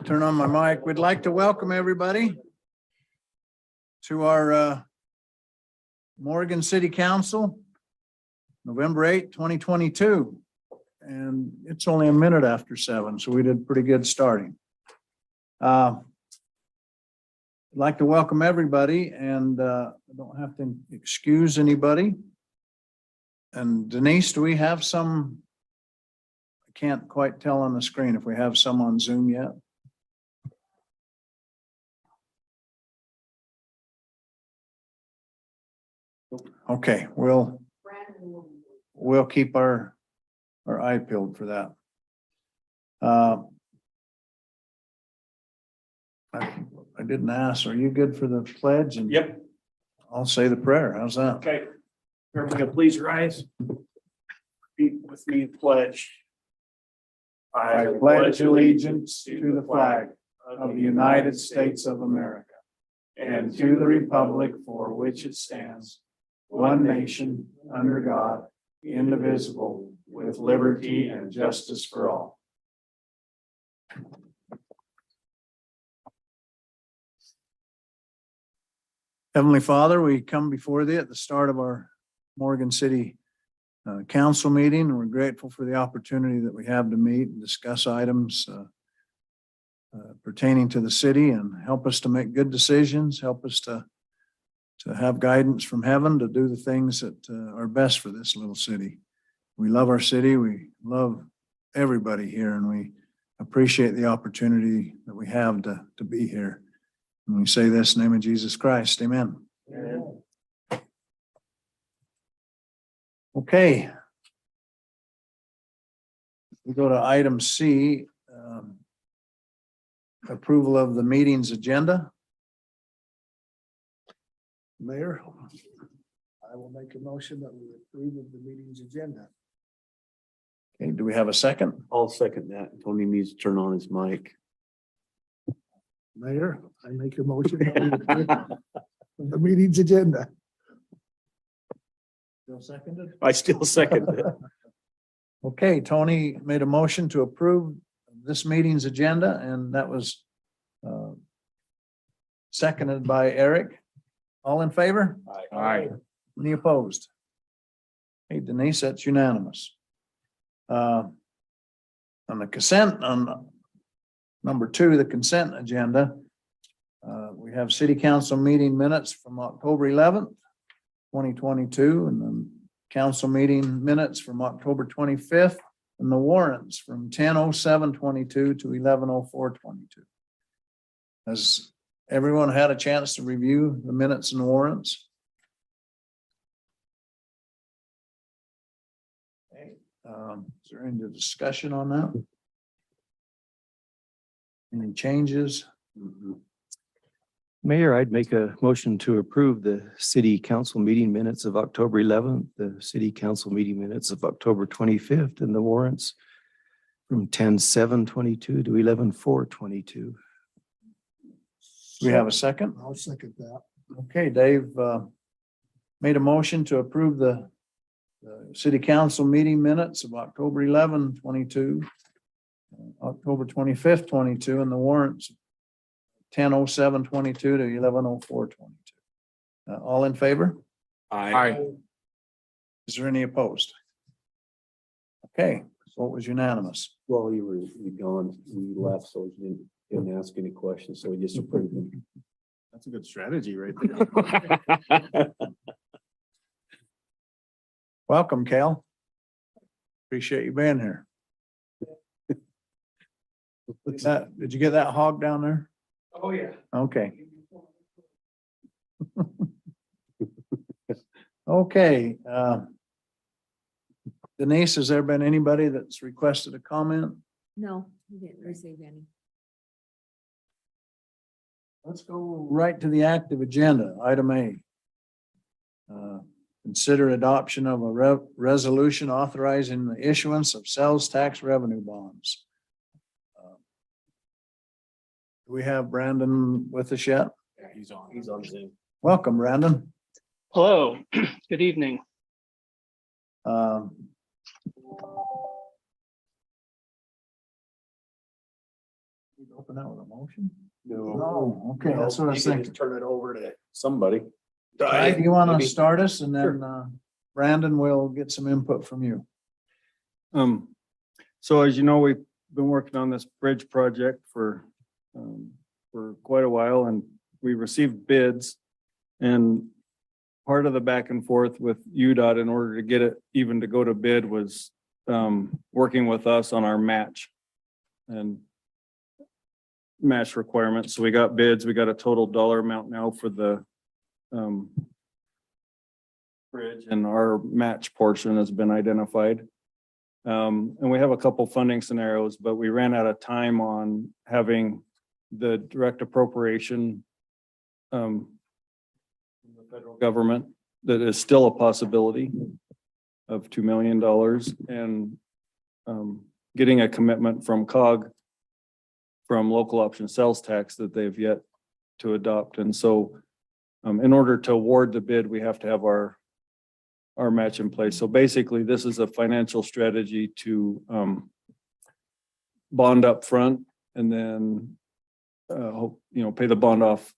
Turn on my mic. We'd like to welcome everybody to our Morgan City Council, November 8th, 2022. And it's only a minute after 7, so we did pretty good starting. I'd like to welcome everybody, and I don't have to excuse anybody. And Denise, do we have some? I can't quite tell on the screen if we have some on Zoom yet. Okay, we'll keep our eye peeled for that. I didn't ask, are you good for the pledge? And Yep. I'll say the prayer. How's that? Okay. Everybody please rise. Repeat with me the pledge. I pledge allegiance to the flag of the United States of America and to the republic for which it stands, one nation, under God, indivisible, with liberty and justice for all. Heavenly Father, we come before Thee at the start of our Morgan City Council meeting, and we're grateful for the opportunity that we have to meet and discuss items pertaining to the city, and help us to make good decisions, help us to have guidance from heaven to do the things that are best for this little city. We love our city. We love everybody here, and we appreciate the opportunity that we have to be here. And we say this in the name of Jesus Christ. Amen. Amen. Okay. We go to item C, approval of the meeting's agenda. Mayor, I will make a motion that we approve of the meeting's agenda. Okay, do we have a second? I'll second that. Tony needs to turn on his mic. Mayor, I make a motion that we approve of the meeting's agenda. Still seconded? I still second it. Okay, Tony made a motion to approve this meeting's agenda, and that was seconded by Eric. All in favor? Aye. Any opposed? Hey Denise, that's unanimous. On the consent, on number 2, the consent agenda, we have city council meeting minutes from October 11th, 2022, and then council meeting minutes from October 25th, and the warrants from 10:07:22 to 11:04:22. Has everyone had a chance to review the minutes and warrants? Okay, is there any discussion on that? Any changes? Mayor, I'd make a motion to approve the city council meeting minutes of October 11th, the city council meeting minutes of October 25th, and the warrants from 10:07:22 to 11:04:22. Do we have a second? I'll second that. Okay, Dave made a motion to approve the city council meeting minutes of October 11, 22, October 25th, 22, and the warrants 10:07:22 to 11:04:22. All in favor? Aye. Is there any opposed? Okay, so it was unanimous. Well, you gone, we left, so you didn't ask any questions, so we just approved them. That's a good strategy right there. Welcome, Cal. Appreciate you being here. Did you get that hog down there? Oh, yeah. Okay. Okay. Denise, has there been anybody that's requested a comment? No, we didn't receive any. Let's go right to the active agenda, item A. Consider adoption of a resolution authorizing the issuance of sales tax revenue bonds. Do we have Brandon with us yet? He's on Zoom. Welcome, Brandon. Hello, good evening. Open open that with a motion? No. Oh, okay, that's what I was You can thinking. just turn it over to somebody. Ty, do you want to Maybe. start us and then Brandon will get some input from you? So as you know, we've been working on this bridge project for quite a while, and we received bids. And part of the back and forth with UDOT in order to get it even to go to bid was working with us on our match and match requirements. So we got bids, we got a total dollar amount now for the bridge, and our match portion has been identified. And we have a couple funding scenarios, but we ran out of time on having the direct appropriation from the federal government that is still a possibility of $2 million, and getting a commitment from COG from local option sales tax that they've yet to adopt. And so in order to award the bid, we have to have our match in place. So basically, this is a financial strategy to bond up front and then pay the bond off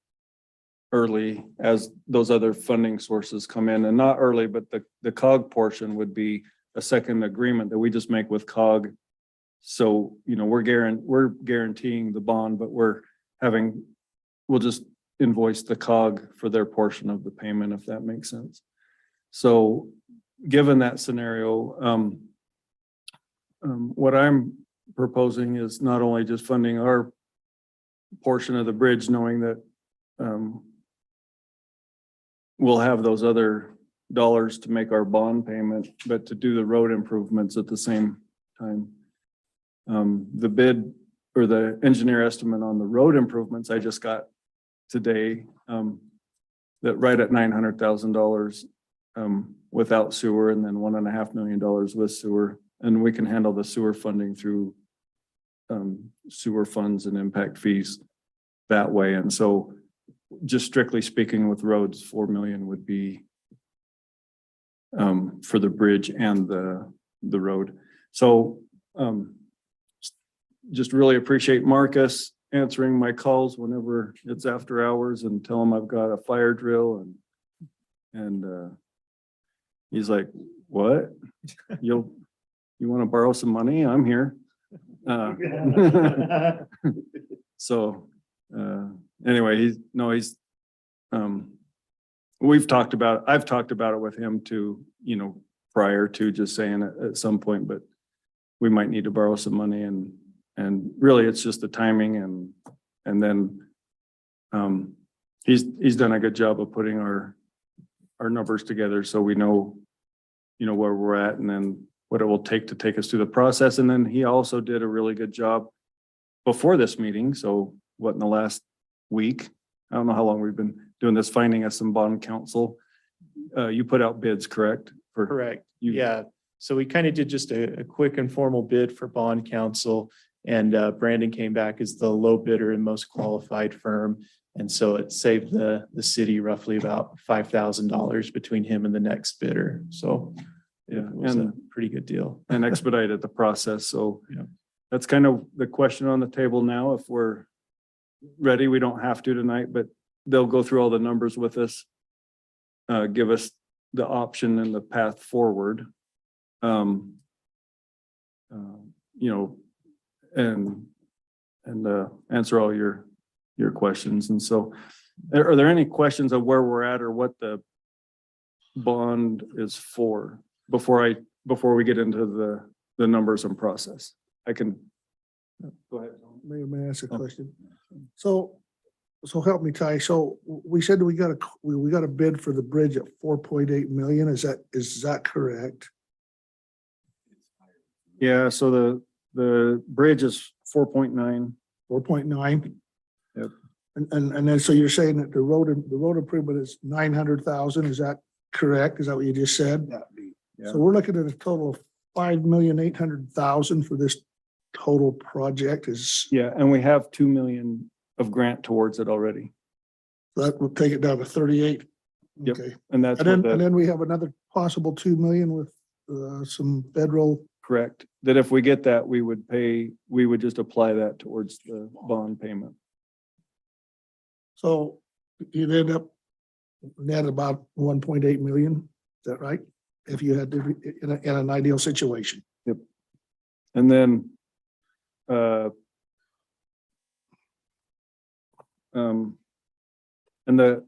early as those other funding sources come in, and not early, but the COG portion would be a second agreement that we just make with COG. So, we're guaranteeing the bond, but we'll just invoice the COG for their portion of the payment, if that makes sense. So given that scenario, what I'm proposing is not only just funding our portion of the bridge, knowing that we'll have those other dollars to make our bond payment, but to do the road improvements at the same time. The bid or the engineer estimate on the road improvements I just got today, that right at $900,000 without sewer, and then $1.5 million with sewer. And we can handle the sewer funding through sewer funds and impact fees that way. And so just strictly speaking with roads, 4 million would be for the bridge and the road. So just really appreciate Marcus answering my calls whenever it's after hours and tell him I've got a fire drill, and he's like, what? You want to borrow some money? I'm here. So anyway, I've talked about it with him too, prior to just saying it at some point, but we might need to borrow some money, and really it's just the timing, and then he's done a good job of putting our numbers together, so we know where we're at, and then what it will take to take us through the process. And then he also did a really good job before this meeting. So in the last week, I don't know how long we've been doing this, finding us some bond counsel. You put out bids, correct? Correct. You- Yeah. So we kind of did just a quick informal bid for bond counsel, and Brandon came back as the low bidder and most qualified firm. And so it saved the city roughly about $5,000 between him and the next bidder. So Yeah, it was a and pretty good deal. expedited the process. So Yeah. that's kind of the question on the table now. If we're ready, we don't have to tonight, but they'll go through all the numbers with us, give us the option and the path forward. And answer all your questions. And so are there any questions of where we're at or what the bond is for before we get into the numbers and process? I can go ahead. May I ask a question? So help me, Ty. So we said we got a bid for the bridge at 4.8 million. Is that correct? Yeah, so the bridge is 4.9. 4.9? Yep. And then, so you're saying that the road improvement is 900,000, is that correct? Is that what you just said? Yeah. So we're looking at a total of 5,800,000 for this total project. Yeah, and we have 2 million of grant towards it already. That will take it down to 38. Yep. Okay. And that's And what then we have another possible 2 million with some federal Correct. That if we get that, we would just apply that towards the bond payment. So you'd end up net about 1.8 million, is that right? If you had to, in an ideal situation. And then, and the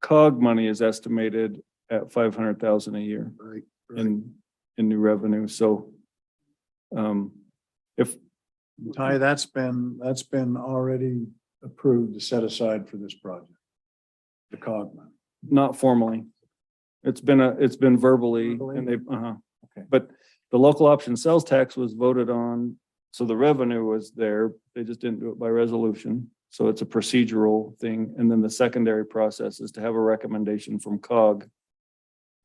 COG money is estimated at 500,000 a year Right. in new revenue. So, if, Ty, that's been already approved to set aside for this project. The COG money. not formally, it's been verbally and they, Okay. but the local option sales tax was voted on. So the revenue was there. They just didn't do it by resolution. So it's a procedural thing. And then the secondary process is to have a recommendation from COG.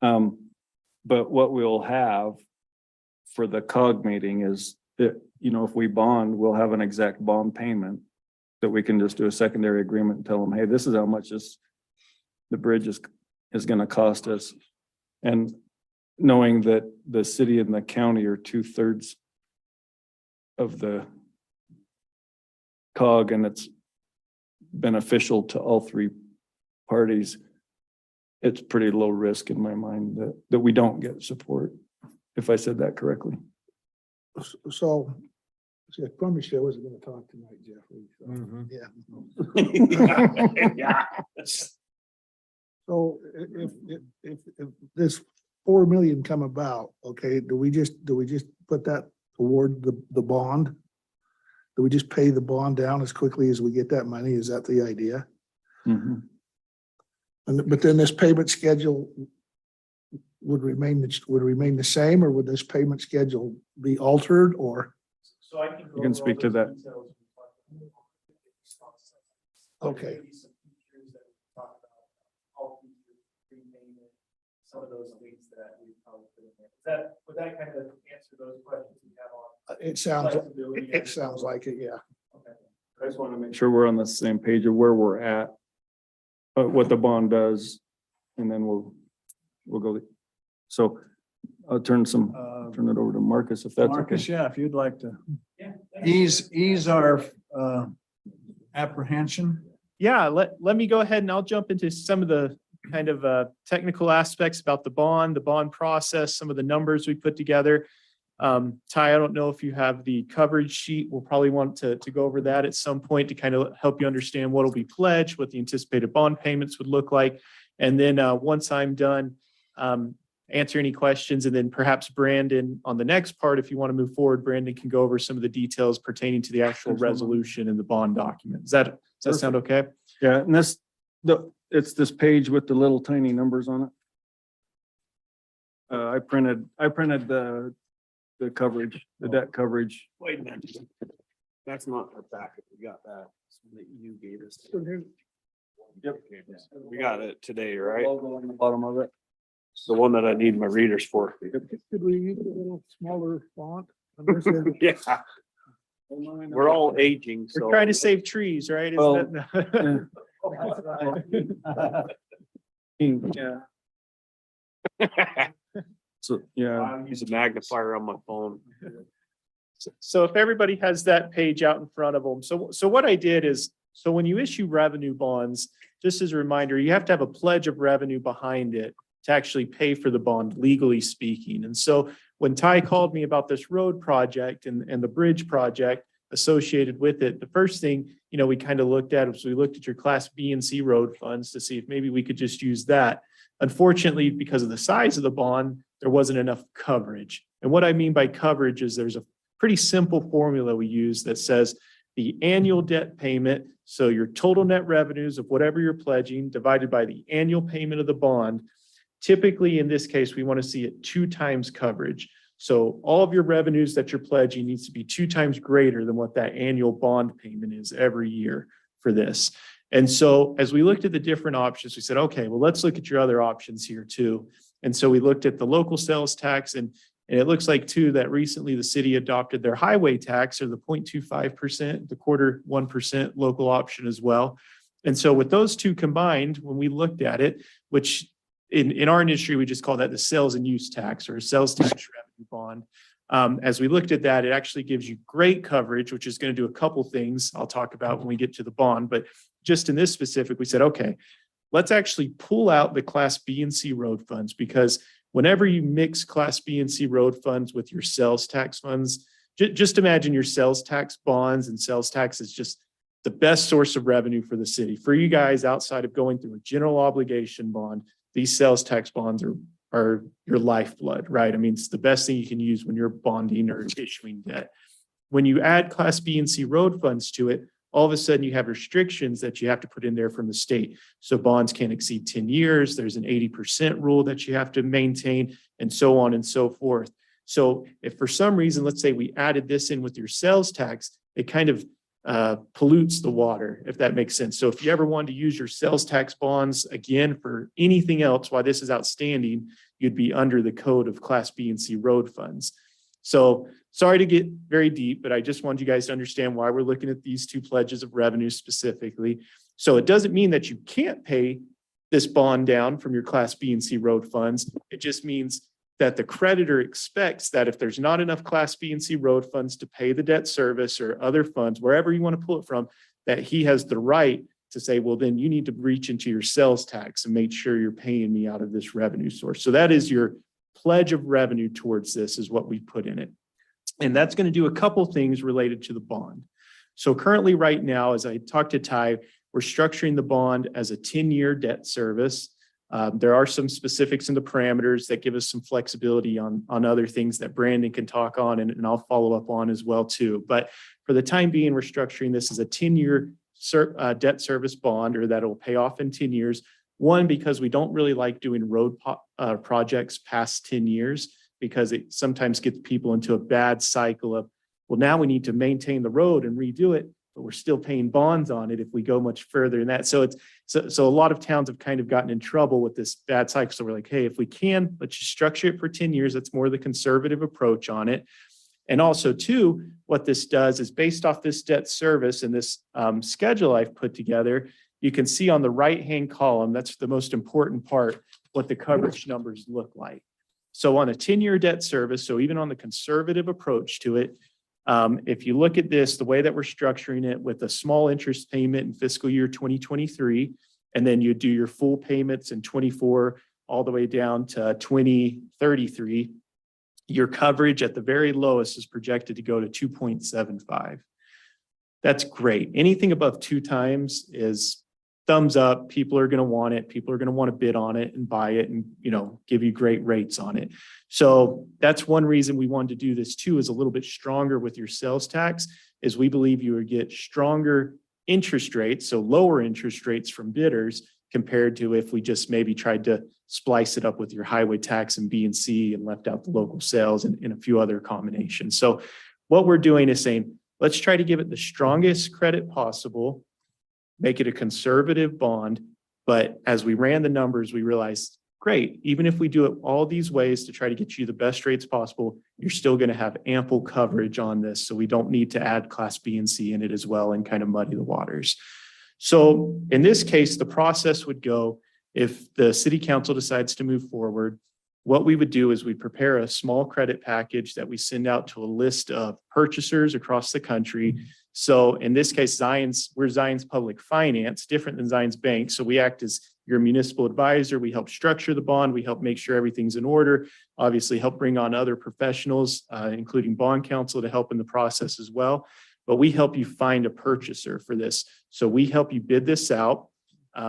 But what we'll have for the COG meeting is that, if we bond, we'll have an exact bond payment that we can just do a secondary agreement and tell them, hey, this is how much the bridge is going to cost us. And knowing that the city and the county are 2/3 of the COG and it's beneficial to all three parties, it's pretty low risk in my mind that we don't get support, if I said that correctly. So, see, I promised you I wasn't gonna talk tonight, Jeffrey. So, Yeah. So if this 4 million come about, okay, do we just put that toward the bond? Do we just pay the bond down as quickly as we get that money? Is that the idea? Mhm. But then this payment schedule would remain the same, or would this payment schedule be altered, or? So I can. You can speak to that. Okay. Some of those things that we probably put in there. Would that kind of answer those questions you have on? It sounds like it, yeah. Okay. I just want to make sure we're on the same page of where we're at, what the bond does, and then we'll go. So I'll turn it over to Marcus if that's okay. Marcus, yeah, if you'd like to Yeah. ease our apprehension. Yeah, let me go ahead and I'll jump into some of the kind of technical aspects about the bond process, some of the numbers we put together. Ty, I don't know if you have the coverage sheet. We'll probably want to go over that at some point to kind of help you understand what will be pledged, what the anticipated bond payments would look like. And then once I'm done, answer any questions, and then perhaps Brandon on the next part, if you want to move forward, Brandon can go over some of the details pertaining to the actual resolution and the bond document. Does that sound okay? Yeah, and it's this page with the little tiny numbers on it. I printed the coverage, the debt coverage. Wait a minute. That's not our packet. We got that. It's one that you gave us. Yep. We got it today, right? Logo on the bottom of it. It's the one that I need my readers for. Could we use a little smaller font? on this end? Yeah. We're all aging, so. We're trying to save trees, right? Well, Isn't Yeah. So, yeah. Use a magnifier on my phone. So if everybody has that page out in front of them, so what I did is, so when you issue revenue bonds, just as a reminder, you have to have a pledge of revenue behind it to actually pay for the bond, legally speaking. And so when Ty called me about this road project and the bridge project associated with it, the first thing, we kind of looked at was we looked at your class B and C road funds to see if maybe we could just use that. Unfortunately, because of the size of the bond, there wasn't enough coverage. And what I mean by coverage is there's a pretty simple formula we use that says the annual debt payment, so your total net revenues of whatever you're pledging divided by the annual payment of the bond. Typically, in this case, we want to see it 2 times coverage. So all of your revenues that you're pledging needs to be 2 times greater than what that annual bond payment is every year for this. And so as we looked at the different options, we said, okay, well, let's look at your other options here too. And so we looked at the local sales tax, and it looks like too that recently the city adopted their highway tax, or the 0.25%, the 1% local option as well. And so with those two combined, when we looked at it, which in our industry, we just call that the sales and use tax, or a sales tax revenue bond. As we looked at that, it actually gives you great coverage, which is going to do a couple things I'll talk about when we get to the bond. But just in this specific, we said, okay, let's actually pull out the Class B and C road funds, because whenever you mix Class B and C road funds with your sales tax funds, just imagine your sales tax bonds, and sales tax is just the best source of revenue for the city. For you guys, outside of going through a general obligation bond, these sales tax bonds are your lifeblood, right? I mean, it's the best thing you can use when you're bonding or issuing debt. When you add Class B and C road funds to it, all of a sudden you have restrictions that you have to put in there from the state. So bonds can't exceed 10 years. There's an 80% rule that you have to maintain, and so on and so forth. So if for some reason, let's say we added this in with your sales tax, it kind of pollutes the water, if that makes sense. So if you ever wanted to use your sales tax bonds again for anything else while this is outstanding, you'd be under the code of Class B and C road funds. So sorry to get very deep, but I just wanted you guys to understand why we're looking at these two pledges of revenue specifically. So it doesn't mean that you can't pay this bond down from your Class B and C road funds. It just means that the creditor expects that if there's not enough Class B and C road funds to pay the debt service or other funds, wherever you want to pull it from, that he has the right to say, well, then you need to reach into your sales tax and make sure you're paying me out of this revenue source. So that is your pledge of revenue towards this, is what we put in it. And that's going to do a couple things related to the bond. So currently right now, as I talked to Ty, we're structuring the bond as a 10-year debt service. There are some specifics in the parameters that give us some flexibility on other things that Brandon can talk on, and I'll follow up on as well too. But for the time being, we're structuring this as a 10-year debt service bond, or that will pay off in 10 years. One, because we don't really like doing road projects past 10 years, because it sometimes gets people into a bad cycle of, well, now we need to maintain the road and redo it, but we're still paying bonds on it if we go much further than that. So a lot of towns have kind of gotten in trouble with this bad cycle. So we're like, hey, if we can, let's just structure it for 10 years. That's more the conservative approach on it. And also too, what this does is, based off this debt service and this schedule I've put together, you can see on the right-hand column, that's the most important part, what the coverage numbers look like. So on a 10-year debt service, so even on the conservative approach to it, if you look at this, the way that we're structuring it, with a small interest payment in fiscal year 2023, and then you do your full payments in 24 all the way down to 2033, your coverage at the very lowest is projected to go to 2.75. That's great. Anything above 2 times is thumbs up. People are going to want it. People are going to want to bid on it and buy it and, give you great rates on it. So that's one reason we wanted to do this too, is a little bit stronger with your sales tax, is we believe you would get stronger interest rates, so lower interest rates from bidders, compared to if we just maybe tried to splice it up with your highway tax and B and C and left out the local sales and a few other combinations. So what we're doing is saying, let's try to give it the strongest credit possible, make it a conservative bond. But as we ran the numbers, we realized, great, even if we do it all these ways to try to get you the best rates possible, you're still going to have ample coverage on this. So we don't need to add Class B and C in it as well and kind of muddy the waters. So in this case, the process would go, if the city council decides to move forward, what we would do is we prepare a small credit package that we send out to a list of purchasers across the country. So in this case, we're Zions Public Finance, different than Zions Bank. So we act as your municipal advisor. We help structure the bond. We help make sure everything's in order. Obviously help bring on other professionals, including bond counsel, to help in the process as well. But we help you find a purchaser for this. So we help you bid this out.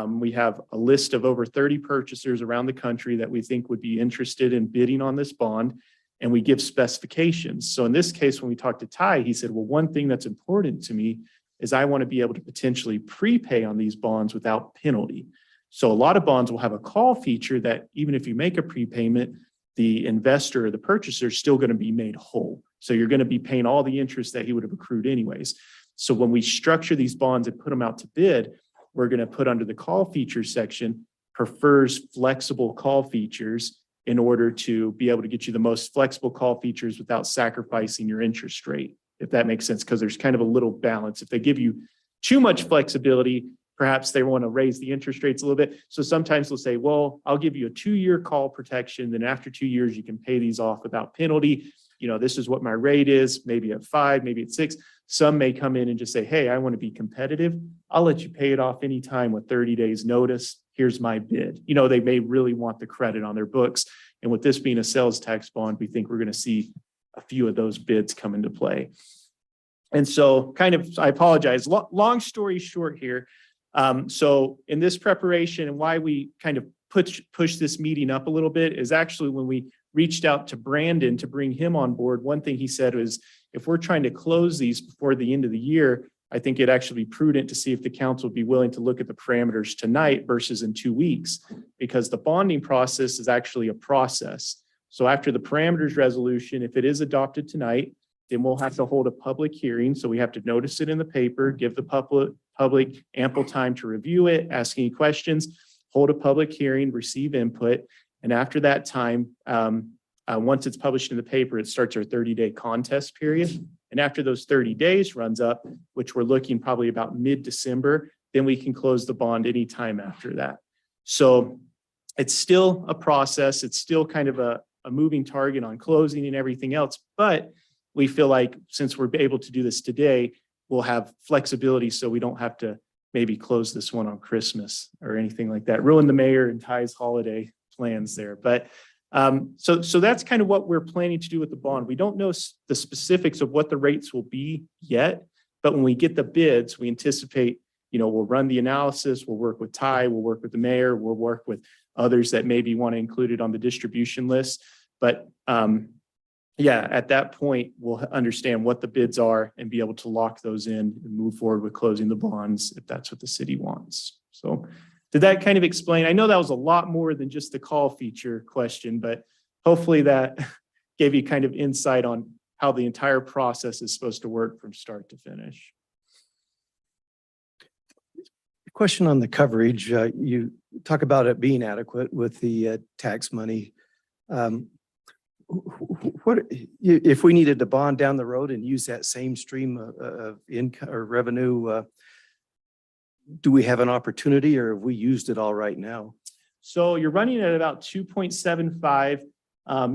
We have a list of over 30 purchasers around the country that we think would be interested in bidding on this bond, and we give specifications. So in this case, when we talked to Ty, he said, well, one thing that's important to me is I want to be able to potentially prepay on these bonds without penalty. So a lot of bonds will have a call feature that even if you make a prepayment, the investor or the purchaser is still going to be made whole. So you're going to be paying all the interest that he would have accrued anyways. So when we structure these bonds and put them out to bid, we're going to put under the call features section, prefers flexible call features, in order to be able to get you the most flexible call features without sacrificing your interest rate, if that makes sense, because there's kind of a little balance. If they give you too much flexibility, perhaps they want to raise the interest rates a little bit. So sometimes they'll say, well, I'll give you a 2-year call protection. Then after 2 years, you can pay these off without penalty. this is what my rate is, maybe at 5, maybe at 6. Some may come in and just say, hey, I want to be competitive. I'll let you pay it off anytime with 30 days notice. Here's my bid. They may really want the credit on their books. And with this being a sales tax bond, we think we're going to see a few of those bids come into play. And so I apologize, long story short here. So in this preparation and why we kind of push this meeting up a little bit is actually when we reached out to Brandon to bring him on board. One thing he said was, if we're trying to close these before the end of the year, I think it'd actually be prudent to see if the council would be willing to look at the parameters tonight versus in 2 weeks, because the bonding process is actually a process. So after the parameters resolution, if it is adopted tonight, then we'll have to hold a public hearing. So we have to notice it in the paper, give the public ample time to review it, ask any questions, hold a public hearing, receive input. And after that time, once it's published in the paper, it starts our 30-day contest period. And after those 30 days runs up, which we're looking probably about mid-December, then we can close the bond anytime after that. So it's still a process. It's still kind of a moving target on closing and everything else. But we feel like since we're able to do this today, we'll have flexibility so we don't have to maybe close this one on Christmas or anything like that. Ruin the mayor and Ty's holiday plans there. But so that's kind of what we're planning to do with the bond. We don't know the specifics of what the rates will be yet, but when we get the bids, we anticipate, we'll run the analysis, we'll work with Ty, we'll work with the mayor, we'll work with others that maybe want to include it on the distribution list. But at that point, we'll understand what the bids are and be able to lock those in and move forward with closing the bonds if that's what the city wants. So did that kind of explain? I know that was a lot more than just the call feature question, but hopefully that gave you kind of insight on how the entire process is supposed to work from start to finish. Question on the coverage. You talk about it being adequate with the tax money. What if we needed to bond down the road and use that same stream of income or revenue? Do we have an opportunity, or have we used it all right now? So you're running at about 2.75.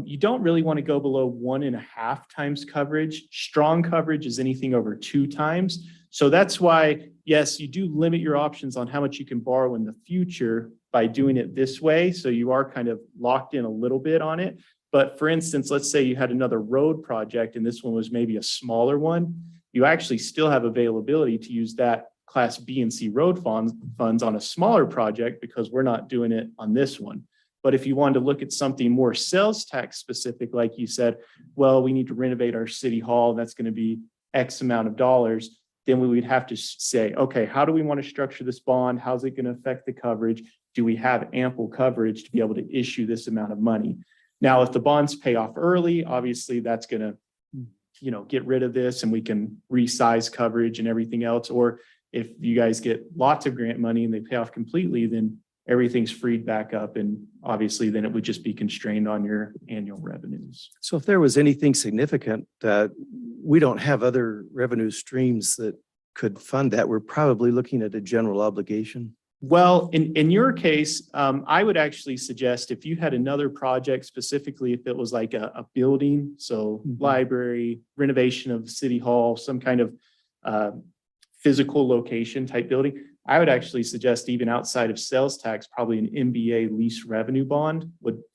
You don't really want to go below 1.5 times coverage. Strong coverage is anything over 2 times. So that's why, yes, you do limit your options on how much you can borrow in the future by doing it this way. So you are kind of locked in a little bit on it. But for instance, let's say you had another road project and this one was maybe a smaller one. You actually still have availability to use that Class B and C road funds on a smaller project because we're not doing it on this one. But if you wanted to look at something more sales tax specific, like you said, well, we need to renovate our city hall, that's going to be X amount of dollars, then we would have to say, okay, how do we want to structure this bond? How's it going to affect the coverage? Do we have ample coverage to be able to issue this amount of money? Now, if the bonds pay off early, obviously that's going to, get rid of this and we can resize coverage and everything else. Or if you guys get lots of grant money and they pay off completely, then everything's freed back up. And obviously then it would just be constrained on your annual revenues. So if there was anything significant that we don't have other revenue streams that could fund that, we're probably looking at a general obligation. Well, in your case, I would actually suggest if you had another project, specifically if it was like a building, so library, renovation of city hall, some kind of physical location type building, I would actually suggest even outside of sales tax, probably an MBA lease revenue bond.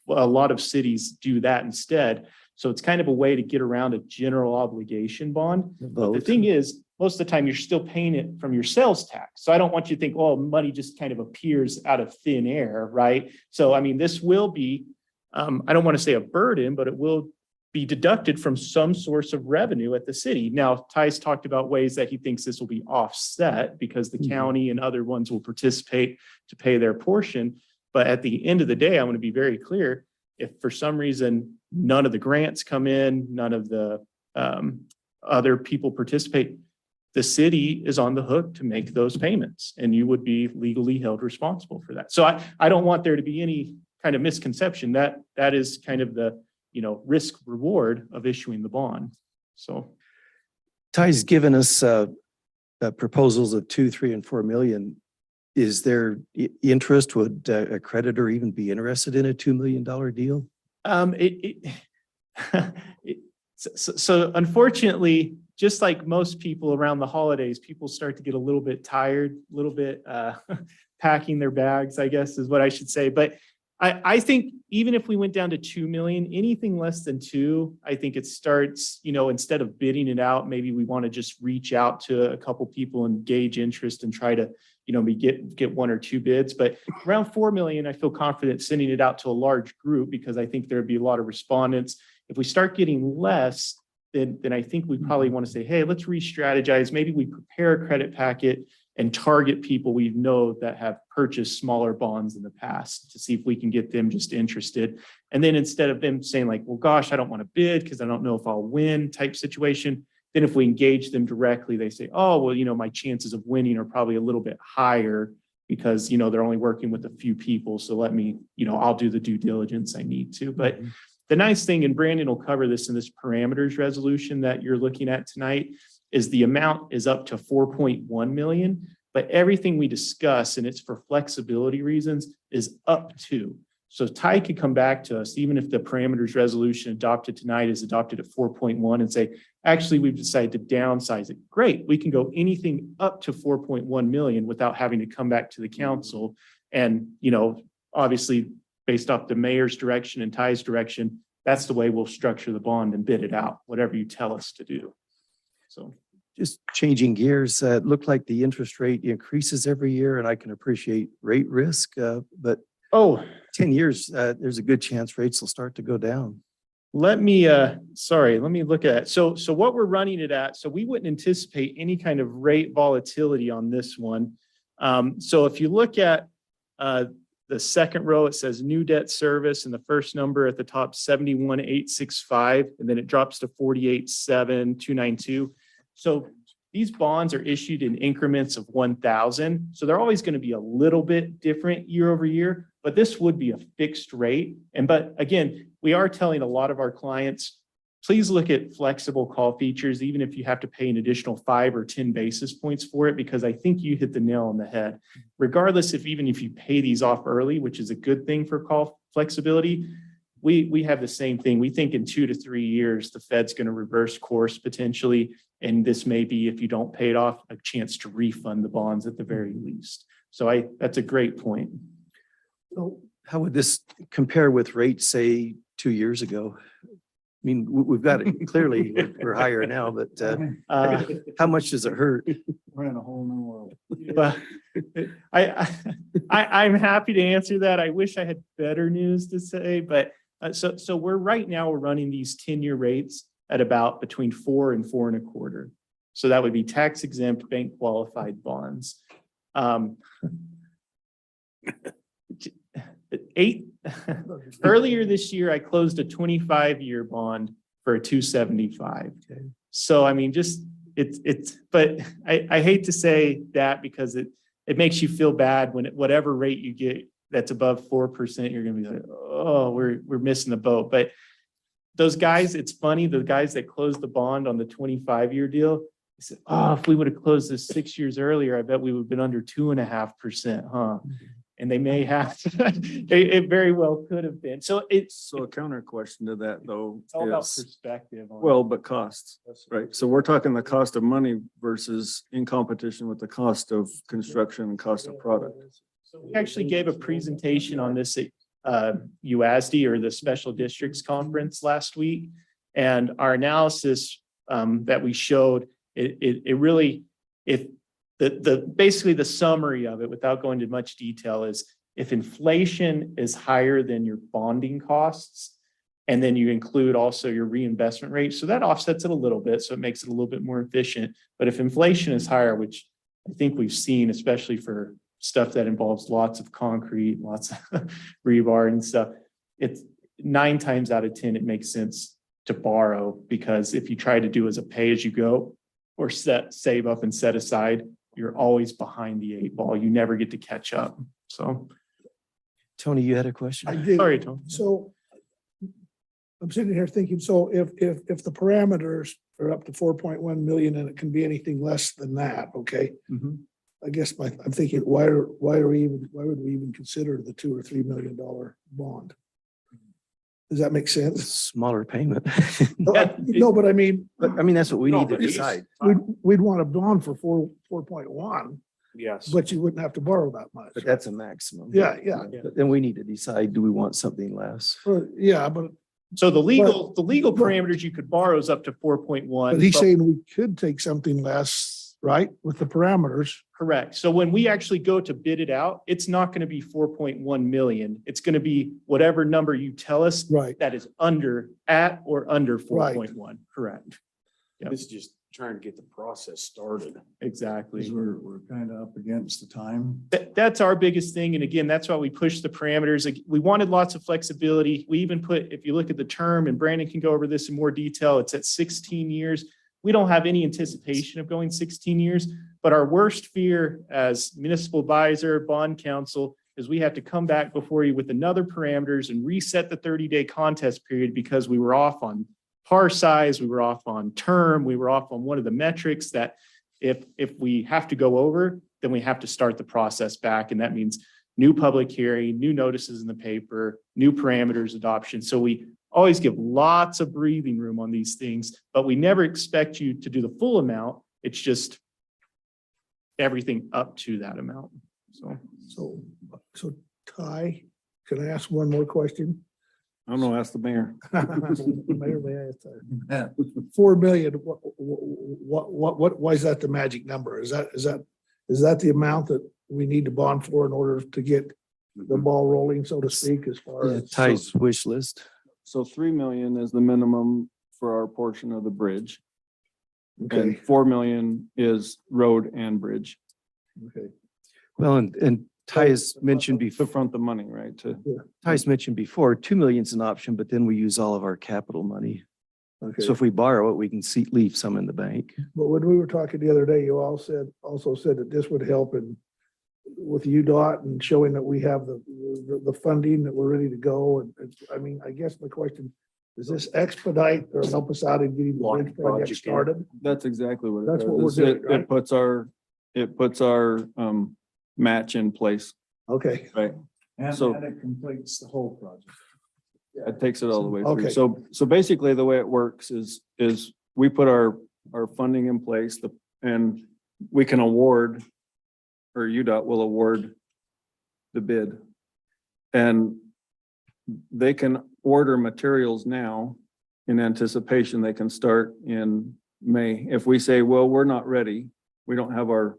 A lot of cities do that instead. So it's kind of a way to get around a general obligation bond. But the thing is, most of the time you're still paying it from your sales tax. So I don't want you to think, oh, money just kind of appears out of thin air, right? So, I mean, this will be, I don't want to say a burden, but it will be deducted from some source of revenue at the city. Now, Ty's talked about ways that he thinks this will be offset because the county and other ones will participate to pay their portion. But at the end of the day, I want to be very clear, if for some reason none of the grants come in, none of the other people participate, the city is on the hook to make those payments and you would be legally held responsible for that. So I don't want there to be any kind of misconception that is kind of the risk reward of issuing the bond. So Ty's given us proposals of 2, 3, and 4 million. Is there interest? Would a creditor even be interested in a $2 million deal? So unfortunately, just like most people around the holidays, people start to get a little bit tired, a little bit packing their bags, I guess is what I should say. But I think even if we went down to 2 million, anything less than 2, I think it starts, instead of bidding it out, maybe we want to just reach out to a couple people and gauge interest and try to, get 1 or 2 bids. But around 4 million, I feel confident sending it out to a large group because I think there'd be a lot of respondents. If we start getting less, then I think we probably want to say, hey, let's re-strategize. Maybe we prepare a credit packet and target people we know that have purchased smaller bonds in the past to see if we can get them just interested. And then instead of them saying like, well, gosh, I don't want to bid because I don't know if I'll win type situation. Then if we engage them directly, they say, oh, well, my chances of winning are probably a little bit higher because, they're only working with a few people. So let me, I'll do the due diligence I need to. But the nice thing, and Brandon will cover this in this parameters resolution that you're looking at tonight, is the amount is up to 4.1 million, but everything we discuss, and it's for flexibility reasons, is up to. So Ty could come back to us, even if the parameters resolution adopted tonight is adopted at 4.1 and say, actually, we've decided to downsize it. Great, we can go anything up to 4.1 million without having to come back to the council. And, obviously, based off the mayor's direction and Ty's direction, that's the way we'll structure the bond and bid it out, whatever you tell us to do. So Just changing gears, it looked like the interest rate increases every year and I can appreciate rate risk, but 10 years, there's a good chance rates will start to go down. let me look at it. So what we're running it at, so we wouldn't anticipate any kind of rate volatility on this one. So if you look at the second row, it says new debt service, and the first number at the top, 71,865, and then it drops to 48,7,292. So these bonds are issued in increments of 1,000. So they're always going to be a little bit different year over year, but this would be a fixed rate. But again, we are telling a lot of our clients, please look at flexible call features, even if you have to pay an additional 5 or 10 basis points for it, because I think you hit the nail on the head. Regardless even if you pay these off early, which is a good thing for call flexibility, we have the same thing. We think in 2 to 3 years, the Fed's going to reverse course potentially. And this may be, if you don't pay it off, a chance to refund the bonds at the very least. So that's a great point. So how would this compare with rates, say, 2 years ago? I mean, we've got it clearly, we're higher now, but how much does it hurt? We're in a whole new world. But I'm happy to answer that. I wish I had better news to say, but so we're running these 10-year rates at about between 4 and 4.25. So that would be tax exempt bank qualified bonds. Earlier this year, I closed a 25-year bond for a 275. Okay. So I mean, but I hate to say that because it makes you feel bad when whatever rate you get that's above 4%, you're going to be like, oh, we're missing the boat. But those guys, it's funny, the guys that closed the bond on the 25-year deal, they said, oh, if we would have closed this 6 years earlier, I bet we would have been under 2.5%, huh? And they may have, it very well could have been. So So a counter question to that though it's all about is, perspective. but costs, right? So we're talking the cost of money versus in competition with the cost of construction and cost of product. So we actually gave a presentation on this at UASD, or the Special Districts Conference, last week. And our analysis that we showed, it really, basically the summary of it, without going into much detail, is if inflation is higher than your bonding costs, and then you include also your reinvestment rate, so that offsets it a little bit, so it makes it a little bit more efficient. But if inflation is higher, which I think we've seen, especially for stuff that involves lots of concrete, lots of rebar and stuff, it's 9 times out of 10, it makes sense to borrow, because if you try to do as a pay as you go or save up and set aside, you're always behind the 8 ball. You never get to catch up. So, Tony, you had a question? I did. sorry, Tom. So I'm sitting here thinking, so if the parameters are up to 4.1 million and it can be anything less than that, okay? Mhm. I guess I'm thinking, why would we even consider the $2 or $3 million bond? Does that make sense? Smaller payment. No, but I mean, But I mean, that's what we No, need to but it's- decide. we'd want a bond for 4.1, Yes. but you wouldn't have to borrow that much. But that's a maximum. Yeah, yeah. But then we need to decide, do we want something less? Yeah, but So the legal parameters you could borrow is up to 4.1. But he's saying we could take something less, right, with the parameters. Correct. So when we actually go to bid it out, it's not going to be 4.1 million. It's going to be whatever number you tell us Right. that is at or under 4.1. Correct. Yep. This is just trying to get the process started. Exactly. Because we're kind of up against the time. That's our biggest thing. And again, that's why we push the parameters. Like, we wanted lots of flexibility. We even put, if you look at the term, and Brandon can go over this in more detail, it's at 16 years. We don't have any anticipation of going 16 years, but our worst fear as municipal advisor, bond counsel, is we have to come back before you with another parameters and reset the 30-day contest period because we were off on par size, we were off on term, we were off on one of the metrics that if we have to go over, then we have to start the process back. And that means new public hearing, new notices in the paper, new parameters adoption. So we always give lots of breathing room on these things, but we never expect you to do the full amount. It's just everything up to that amount. So Ty, can I ask one more question? I don't know, ask the mayor. Mayor, may I ask that? Yeah. 4 million, why is that the magic number? Is that the amount that we need to bond for in order to get the ball rolling, so to speak, as far as? Ty's wish list. So 3 million is the minimum for our portion of the bridge. Okay, And 4 million is road and bridge. okay. Well, and Ty has mentioned To before, front the money, right? Ty's mentioned before, 2 million's an option, but then we use all of our capital money. Okay. So if we borrow it, we can leave some in the bank. But when we were talking the other day, you also said that this would help with UDOT and showing that we have the funding, that we're ready to go. And I mean, I guess my question, does this expedite or help us out in getting the Lock bridge the project project in. started? That's exactly what it That's what does. we're doing, It right? puts our match in place, Okay, right? And So- it completes the whole project. It takes it all the way Okay. through. So basically the way it works is we put our funding in place, and we can award, or UDOT will award the bid. And they can order materials now in anticipation. They can start in May. If we say, well, we're not ready, we don't have our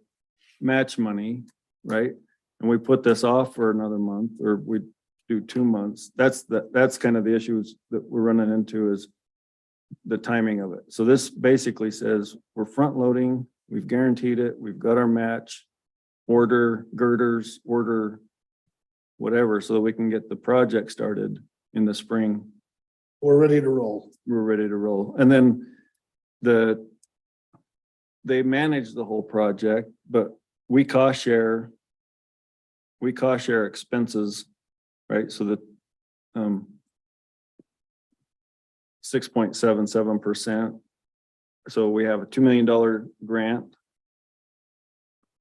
match money, right? And we put this off for another month, or we do 2 months. That's kind of the issues that we're running into, is the timing of it. So this basically says we're front loading, we've guaranteed it, we've got our match, order girders, order whatever, so that we can get the project started in the spring. we're ready to roll. We're ready to roll. And then they manage the whole project, but we cost share expenses, right? So that 6.77%. So we have a $2 million grant.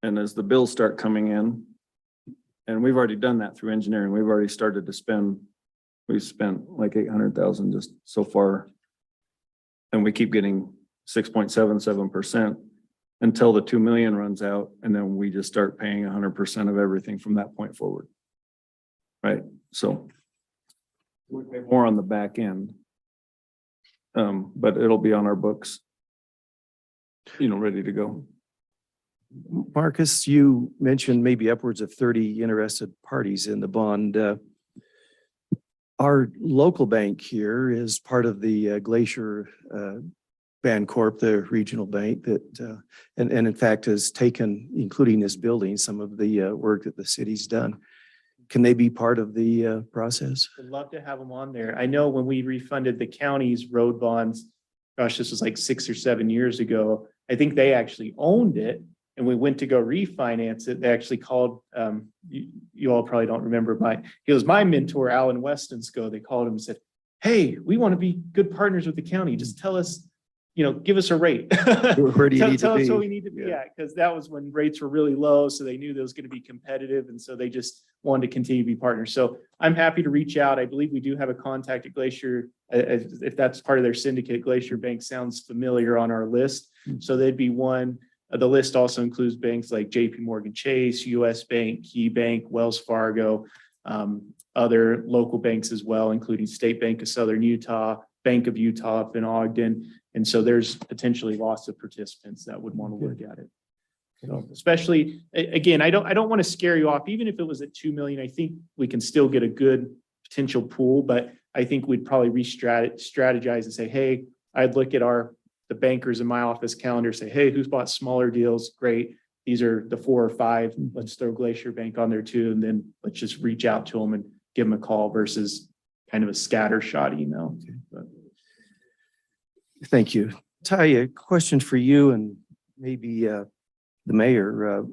And as the bills start coming in, and we've already done that through engineering, we've already started to spend, we've spent like 800,000 just so far. And we keep getting 6.77% until the 2 million runs out, and then we just start paying 100% of everything from that point forward. Right, so we pay more on the back end. But it'll be on our books, ready to go. Marcus, you mentioned maybe upwards of 30 interested parties in the bond. Our local bank here is part of the Glacier Bancorp, the regional bank that, and in fact has taken, including this building, some of the work that the city's done. Can they be part of the process? Would love to have them on there. I know when we refunded the county's road bonds, gosh, this was like 6 or 7 years ago. I think they actually owned it, and we went to go refinance it. They actually called, you all probably don't remember, he was my mentor, Alan Westonsko. They called him and said, hey, we want to be good partners with the county. Just tell us, give us a rate. Where do you need to Tell us be? what we need to be at, because that was when rates were really low, so they knew there was going to be competitive, and so they just wanted to continue to be partners. So I'm happy to reach out. I believe we do have a contact at Glacier. If that's part of their syndicate, Glacier Bank sounds familiar on our list. So they'd be one. The list also includes banks like JP Morgan Chase, US Bank, Key Bank, Wells Fargo, other local banks as well, including State Bank of Southern Utah, Bank of Utah up in Ogden. And so there's potentially lots of participants that would want to look at it. So especially, again, I don't want to scare you off. Even if it was at 2 million, I think we can still get a good potential pool, but I think we'd probably strategize and say, hey, I'd look at the bankers in my office calendar, say, hey, who's bought smaller deals? Great. These are the 4 or 5. Let's throw Glacier Bank on there too. And then let's just reach out to them and give them a call versus kind of a scattershot email. But Thank you. Ty, a question for you and maybe the mayor.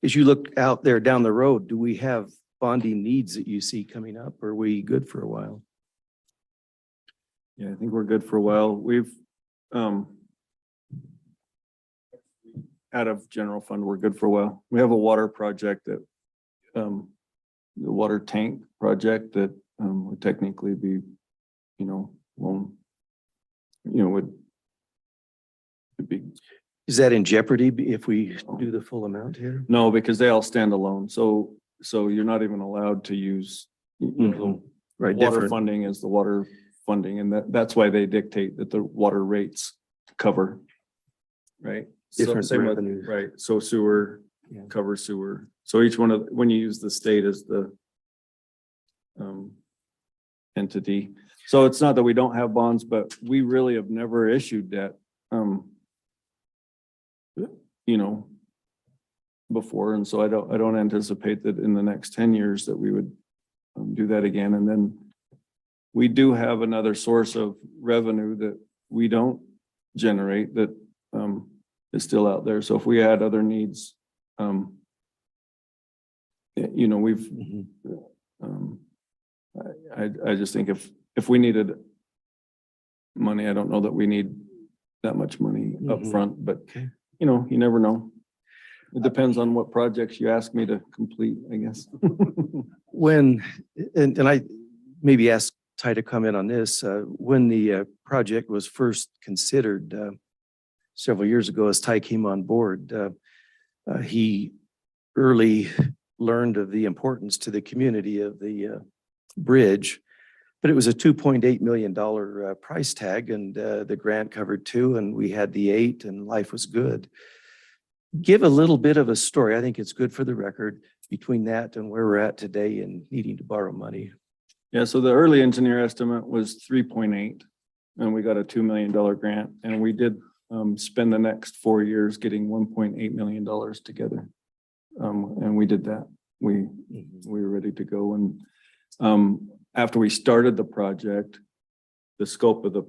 As you look out there down the road, do we have bonding needs that you see coming up? Or are we good for a while? Yeah, I think we're good for a while. We've, out of general fund, we're good for a while. We have a water project that, the water tank project that, would technically be, loan, would be, Is that in jeopardy if we do the full amount here? no, because they all stand alone. So you're not even allowed to use, Right, water different. funding as the water funding, and that's why they dictate that the water rates cover. Right? So Different same with- revenues. Right, so sewer Yeah. covers sewer. So each one when you use the state as the entity. So it's not that we don't have bonds, but we really have never issued debt. Before, and so I don't anticipate that in the next 10 years that we would do that again. And then we do have another source of revenue that we don't generate that is still out there. So if we had other needs, we've Mhm. I just think if we needed money, I don't know that we need that much money up Mhm. front, but Okay. you never know. It depends on what projects you ask me to complete, I guess. When, and I maybe ask Ty to comment on this, when the project was first considered several years ago, as Ty came on board, he early learned of the importance to the community of the bridge, but it was a $2.8 million price tag, and the grant covered 2, and we had the 8, and life was good. Give a little bit of a story. I think it's good for the record between that and where we're at today and needing to borrow money. Yeah, so the early engineer estimate was 3.8, and we got a $2 million grant, and we did spend the next 4 years getting $1.8 million together. And we did that. We were ready to go. And after we started the project, the scope of the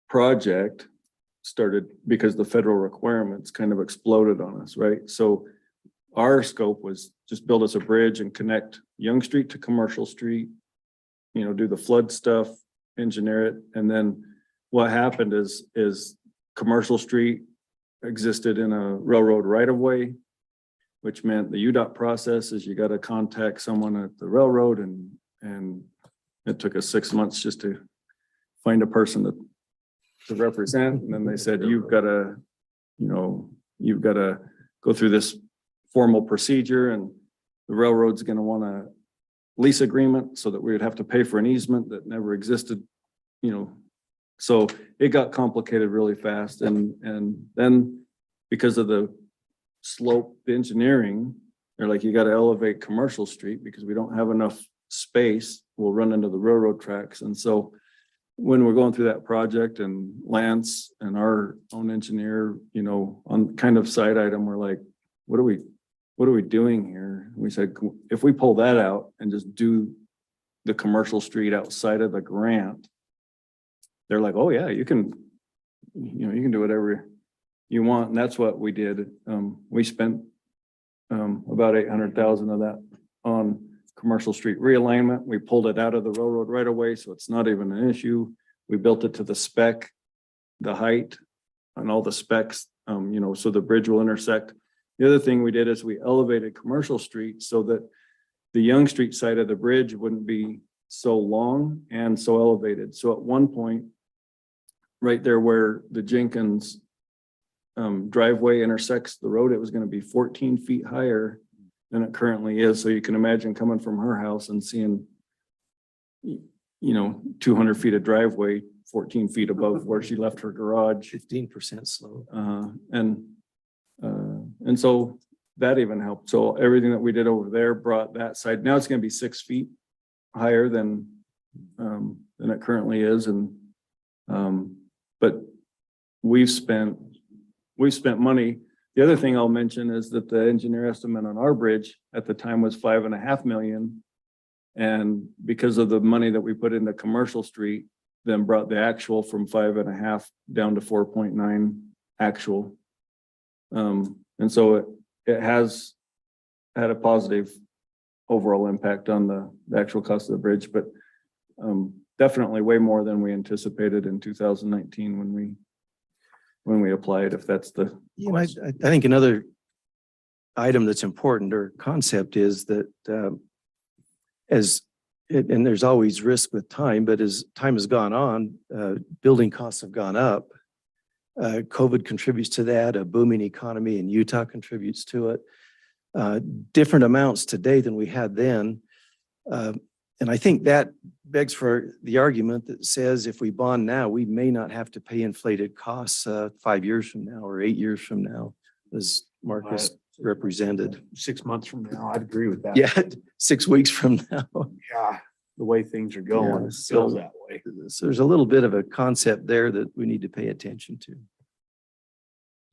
project started because the federal requirements kind of exploded on us, right? So our scope was just build us a bridge and connect Young Street to Commercial Street, do the flood stuff, engineer it. And then what happened is Commercial Street existed in a railroad right of way, which meant the UDOT process is you got to contact someone at the railroad, and it took us 6 months just to find a person to represent. And then they said, you've got to go through this formal procedure, and the railroad's going to want a lease agreement so that we would have to pay for an easement that never existed, So it got complicated really fast. And then because of the slope engineering, they're like, you got to elevate Commercial Street because we don't have enough space. We'll run into the railroad tracks. And so when we're going through that project, and Lance and our own engineer, on kind of side item, we're like, what are we doing here? We said, if we pull that out and just do the Commercial Street outside of the grant, they're like, oh yeah, you can do whatever you want. And that's what we did. We spent about 800,000 of that on Commercial Street realignment. We pulled it out of the railroad right away, so it's not even an issue. We built it to the spec. the height and all the specs, so the bridge will intersect. The other thing we did is we elevated Commercial Street so that the Young Street side of the bridge wouldn't be so long and so elevated. So at one point, right there where the Jenkins driveway intersects the road, it was gonna be 14 feet higher than it currently is. So you can imagine coming from her house and seeing 200 feet of driveway, 14 feet above where she left her garage. 15% slow. And so that even helped. So everything that we did over there brought that side. Now it's gonna be 6 feet higher than it currently is. But we've spent money. The other thing I'll mention is that the engineer estimate on our bridge at the time was 5.5 million. And because of the money that we put into Commercial Street, then brought the actual from 5.5 down to 4.9 actual. And so it has had a positive overall impact on the actual cost of the bridge, but definitely way more than we anticipated in 2019 when we applied, if that's the I think another item that's important or concept is that and there's always risk with time, but as time has gone on, building costs have gone up. COVID contributes to that. A booming economy in Utah contributes to it. Different amounts today than we had then. And I think that begs for the argument that says if we bond now, we may not have to pay inflated costs 5 years from now or 8 years from now, as Marcus represented. 6 months from now, I'd agree with that. Yeah, 6 weeks from now. Yeah, the way things are going, Yeah, it feels so- that way. So there's a little bit of a concept there that we need to pay attention to.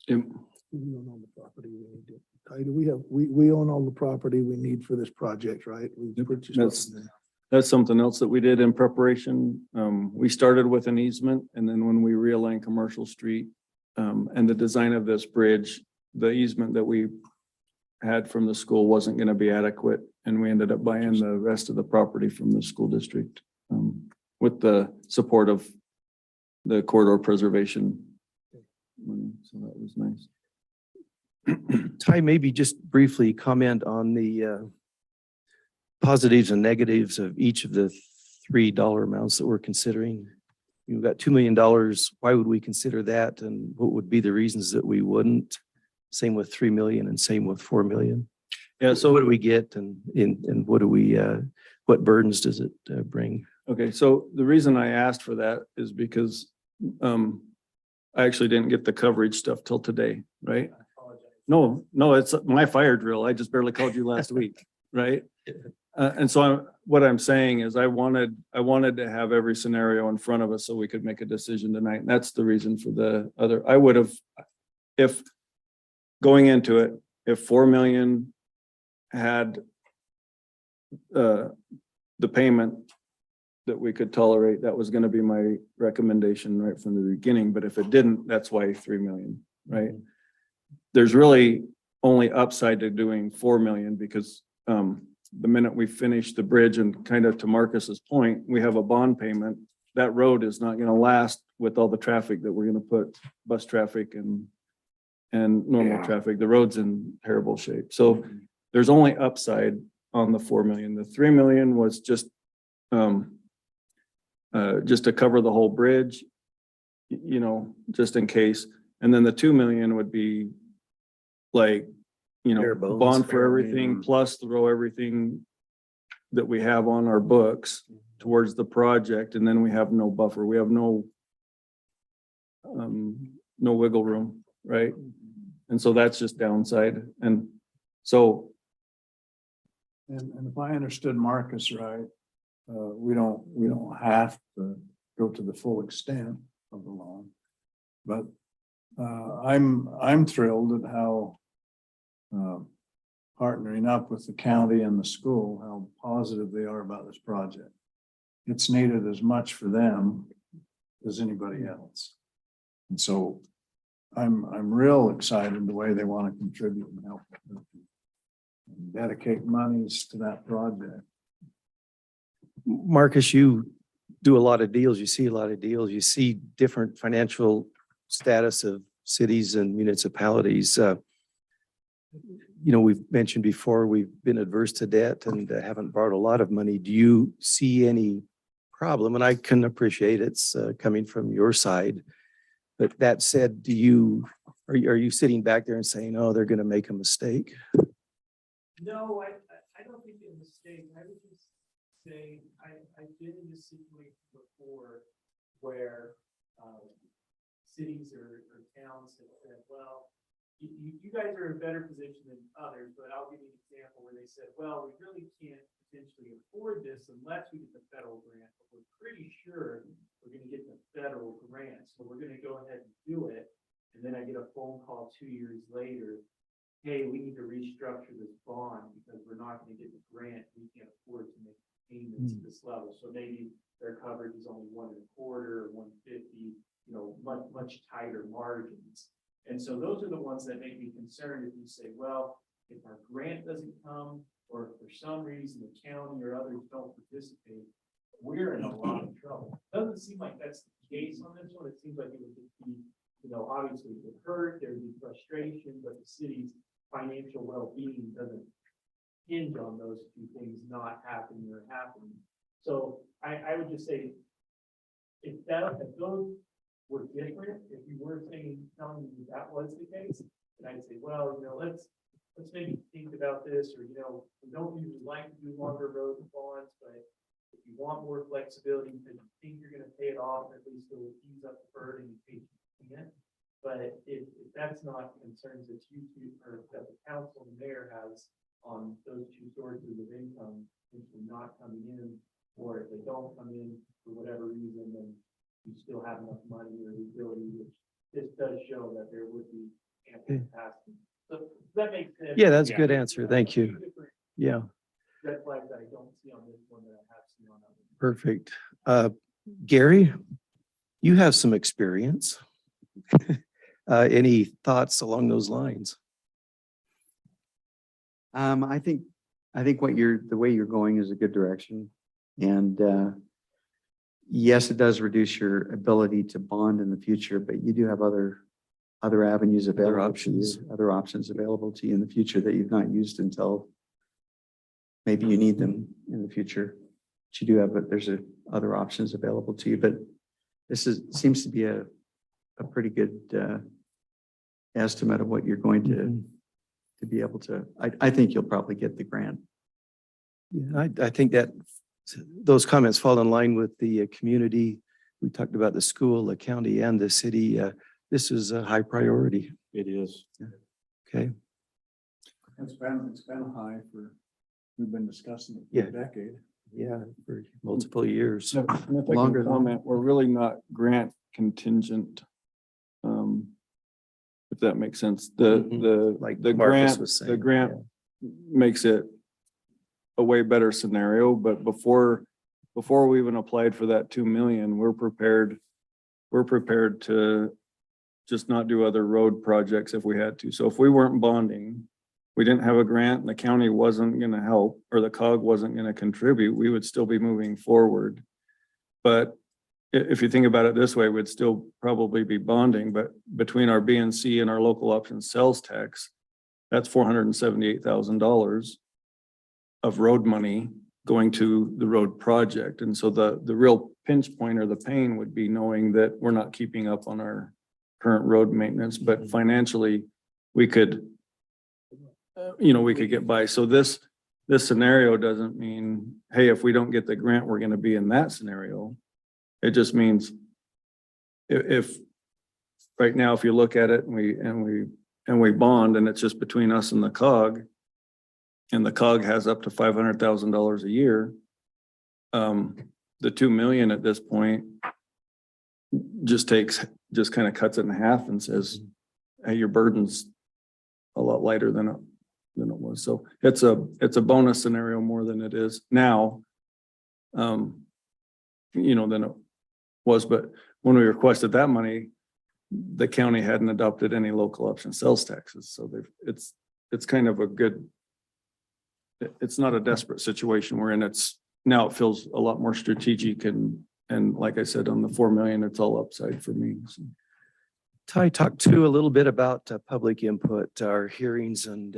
We own all the property we need to. Ty, do we own all the property we need for this project, right? We Yep, purchased. That's something else that we did in preparation. We started with an easement, and then when we realigned Commercial Street and the design of this bridge, the easement that we had from the school wasn't going to be adequate, and we ended up buying the rest of the property from the school district with the support of the corridor preservation money. So that was nice. Ty, maybe just briefly comment on the positives and negatives of each of the $3 amounts that we're considering. You've got $2 million. Why would we consider that? And what would be the reasons that we wouldn't? Same with 3 million and same with 4 million. Yeah. So what do we get and what do we, what burdens does it bring? Okay, so the reason I asked for that is because I actually didn't get the coverage stuff till today, right? No, it's my fire drill. I just barely called you last week, right? And so what I'm saying is I wanted to have every scenario in front of us so we could make a decision tonight. And that's the reason for the other. I would have, if going into it, if 4 million had the payment that we could tolerate, that was going to be my recommendation right from the beginning. But if it didn't, that's why 3 million, right? There's really only upside to doing 4 million because the minute we finish the bridge and kind of to Marcus's point, we have a bond payment. That road is not going to last with all the traffic that we're going to put, bus traffic and normal traffic. The road's in terrible shape. So there's only upside on the 4 million. The 3 million was just to cover the whole bridge, just in case. And then the 2 million would be like, Bare bones, bond for bare everything, minimum. plus throw everything that we have on our books towards the project. And then we have no buffer. We have no wiggle room, right? And so that's just downside. And so, And if I understood Marcus right, we don't have to go to the full extent of the loan. But I'm thrilled at how partnering up with the county and the school, how positive they are about this project. It's needed as much for them as anybody else. And so I'm real excited the way they want to contribute and help and dedicate monies to that project. Marcus, you do a lot of deals, you see a lot of deals, you see different financial status of cities and municipalities. You know, we've mentioned before, we've been adverse to debt and haven't borrowed a lot of money. Do you see any problem? And I can appreciate it's coming from your side. But that said, are you sitting back there and saying, oh, they're going to make a mistake? No, I don't think a mistake. I would just say, I've been in this situation before where cities or towns have said, well, you guys are in a better position than others, but I'll give you an example where they said, well, we really can't potentially afford this unless we get the federal grant, but we're pretty sure we're gonna get the federal grant, so we're gonna go ahead and do it. And then I get a phone call 2 years later, hey, we need to restructure this bond because we're not gonna get the grant, we can't afford to make payments at this level. So maybe their coverage is only 1.25 or 150, you know, much tighter margins. And so those are the ones that make me concerned if you say, well, if our grant doesn't come, or if for some reason the county or others don't participate, we're in a lot of trouble. Doesn't seem like that's the case on this one. It seems like it would just be, you know, obviously it would hurt, there would be frustration, but the city's financial well-being doesn't hinge on those two things not happening or happening. So I would just say, if those were different, if you were telling me that was the case, then I'd say, well, you know, let's maybe think about this, or, you know, we don't usually like to do longer road bonds, but if you want more flexibility, because you think you're gonna pay it off, at least it'll ease up the burden in case you can't. But if that's not concerns that you two, or that the council and mayor has on those two sources of income, potentially not coming in, or if they don't come in for whatever reason, then you still have enough money or the ability, which this does show that there would be ample capacity. So does that makes sense? Yeah, that's a good answer. Thank you. Yeah, Red flags that I don't see on this one that I have seen on others. perfect. Gary, you have some experience. Any thoughts along those lines? I think the way you're going is a good direction. And yes, it does reduce your ability to bond in the future, but you do have other avenues available. options. Other options available to you in the future that you've not used until maybe you need them in the future. But you do have, there's other options available to you, but seems to be a pretty good estimate of what you're going to be able to, I think you'll probably get the grant. Yeah, I think that those comments fall in line with the community. We talked about the school, the county, and the city. This is a high priority. It is. Okay. It's been high we've been discussing it for a decade. Yeah, for multiple years. And if I Longer can than- comment, we're really not grant contingent. If that makes sense, Like the Marcus grant, was saying, the grant makes it a way better scenario, but before we even applied for that 2 million, we're prepared to just not do other road projects if we had to. So if we weren't bonding, we didn't have a grant and the county wasn't gonna help, or the COG wasn't gonna contribute, we would still be moving forward. But if you think about it this way, we'd still probably be bonding, but between our BNC and our local option sales tax, that's $478,000 of road money going to the road project. And so the real pinch point or the pain would be knowing that we're not keeping up on our current road maintenance, but financially we could, we could get by. So this scenario doesn't mean, hey, if we don't get the grant, we're going to be in that scenario. It just means if right now, if you look at it and we bond and it's just between us and the COG, and the COG has up to $500,000 a year, the 2 million at this point just kind of cuts it in half and says, hey, your burden's a lot lighter than it was. So it's a bonus scenario more than it is now, than it was. But when we requested that money, the county hadn't adopted any local option sales taxes. So it's kind of a good, it's not a desperate situation we're in. Now it feels a lot more strategic and like I said, on the 4 million, it's all upside for me. So. Ty, talk too a little bit about public input, our hearings and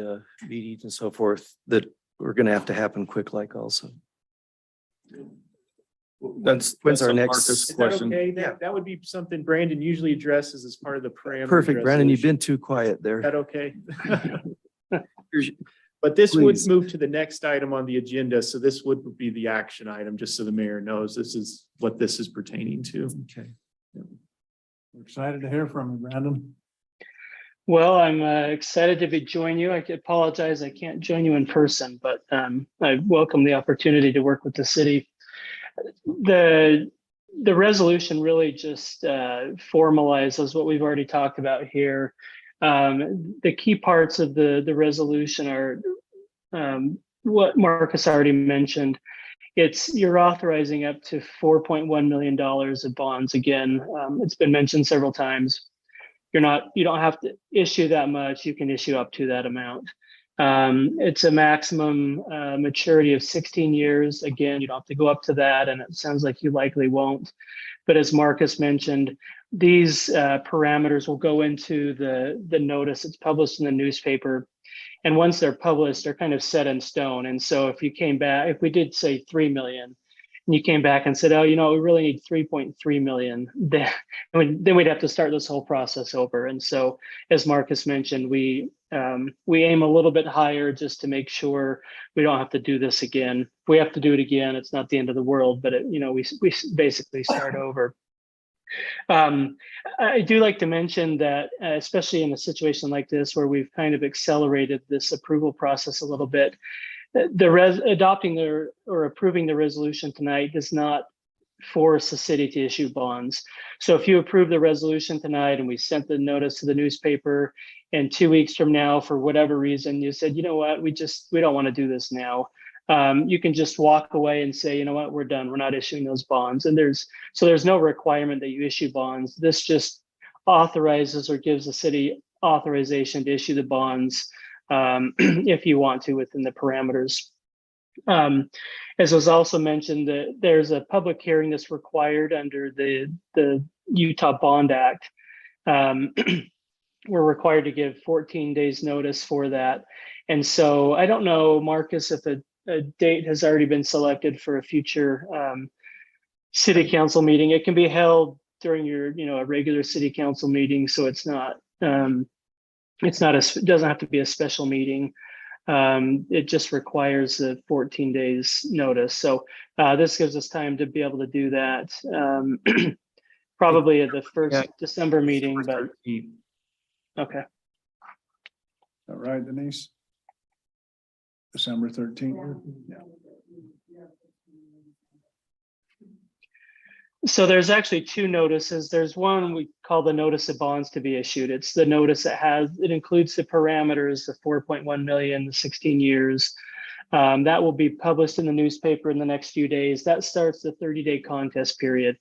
meetings and so forth that we're going to happen quick like also. When's our a next- Marcus Is that question. okay? That would be something Brandon usually addresses as part of the parameters. Perfect, Brandon, you've resolution. been too quiet Is there. that okay? Here's- But this would Please. move to the next item on the agenda. So this would be the action item, just so the mayor knows this is what this is pertaining to. Okay. We're excited to hear from you, Brandon. Well, I'm excited to join you. I apologize, I can't join you in person, but I welcome the opportunity to work with the city. The resolution really just formalizes what we've already talked about here. The key parts of the resolution are what Marcus already mentioned. You're authorizing up to $4.1 million of bonds. Again, it's been mentioned several times. You don't have to issue that much. You can issue up to that amount. It's a maximum maturity of 16 years. Again, you don't have to go up to that, and it sounds like you likely won't. But as Marcus mentioned, these parameters will go into the notice. It's published in the newspaper. And once they're published, they're kind of set in stone. And so if we did say 3 million, and you came back and said, oh, we really need 3.3 million, then we'd have to start this whole process over. And so, as Marcus mentioned, we aim a little bit higher just to make sure we don't have to do this again. If we have to do it again, it's not the end of the world, but we basically start over. I do like to mention that, especially in a situation like this, where we've kind of accelerated this approval process a little bit, adopting or approving the resolution tonight does not force the city to issue bonds. So if you approve the resolution tonight and we sent the notice to the newspaper, and 2 weeks from now, for whatever reason, you said, you know what, we don't want to do this now. You can just walk away and say, you know what, we're done. We're not issuing those bonds. And there's no requirement that you issue bonds. This just authorizes or gives the city authorization to issue the bonds if you want to within the parameters. As was also mentioned, that there's a public hearing that's required under the Utah Bond Act. We're required to give 14 days notice for that. And so I don't know, Marcus, if a date has already been selected for a future city council meeting. It can be held during your, a regular city council meeting. So it doesn't have to be a special meeting. It just requires a 14 days notice. So this gives us time to be able to do that. Probably at the first December meeting, but okay. All right, Denise? December 13th. So there's actually two notices. There's one we call the notice of bonds to be issued. It's the notice it includes the parameters, the 4.1 million, the 16 years. That will be published in the newspaper in the next few days. That starts the 30-day contest period.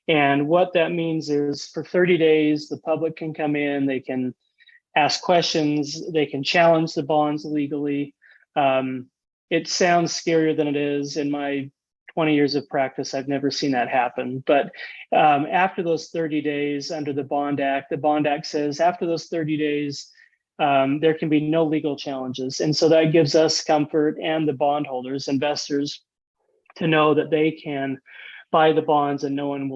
And what that means is for 30 days, the public can come in, they can ask questions, they can challenge the bonds legally. It sounds scarier than it is. In my 20 years of practice, I've never seen that happen. But after those 30 days under the Bond Act says after those 30 days, there can be no legal challenges. And so that gives us comfort, and the bondholders, investors, to know that they can buy the bonds and no one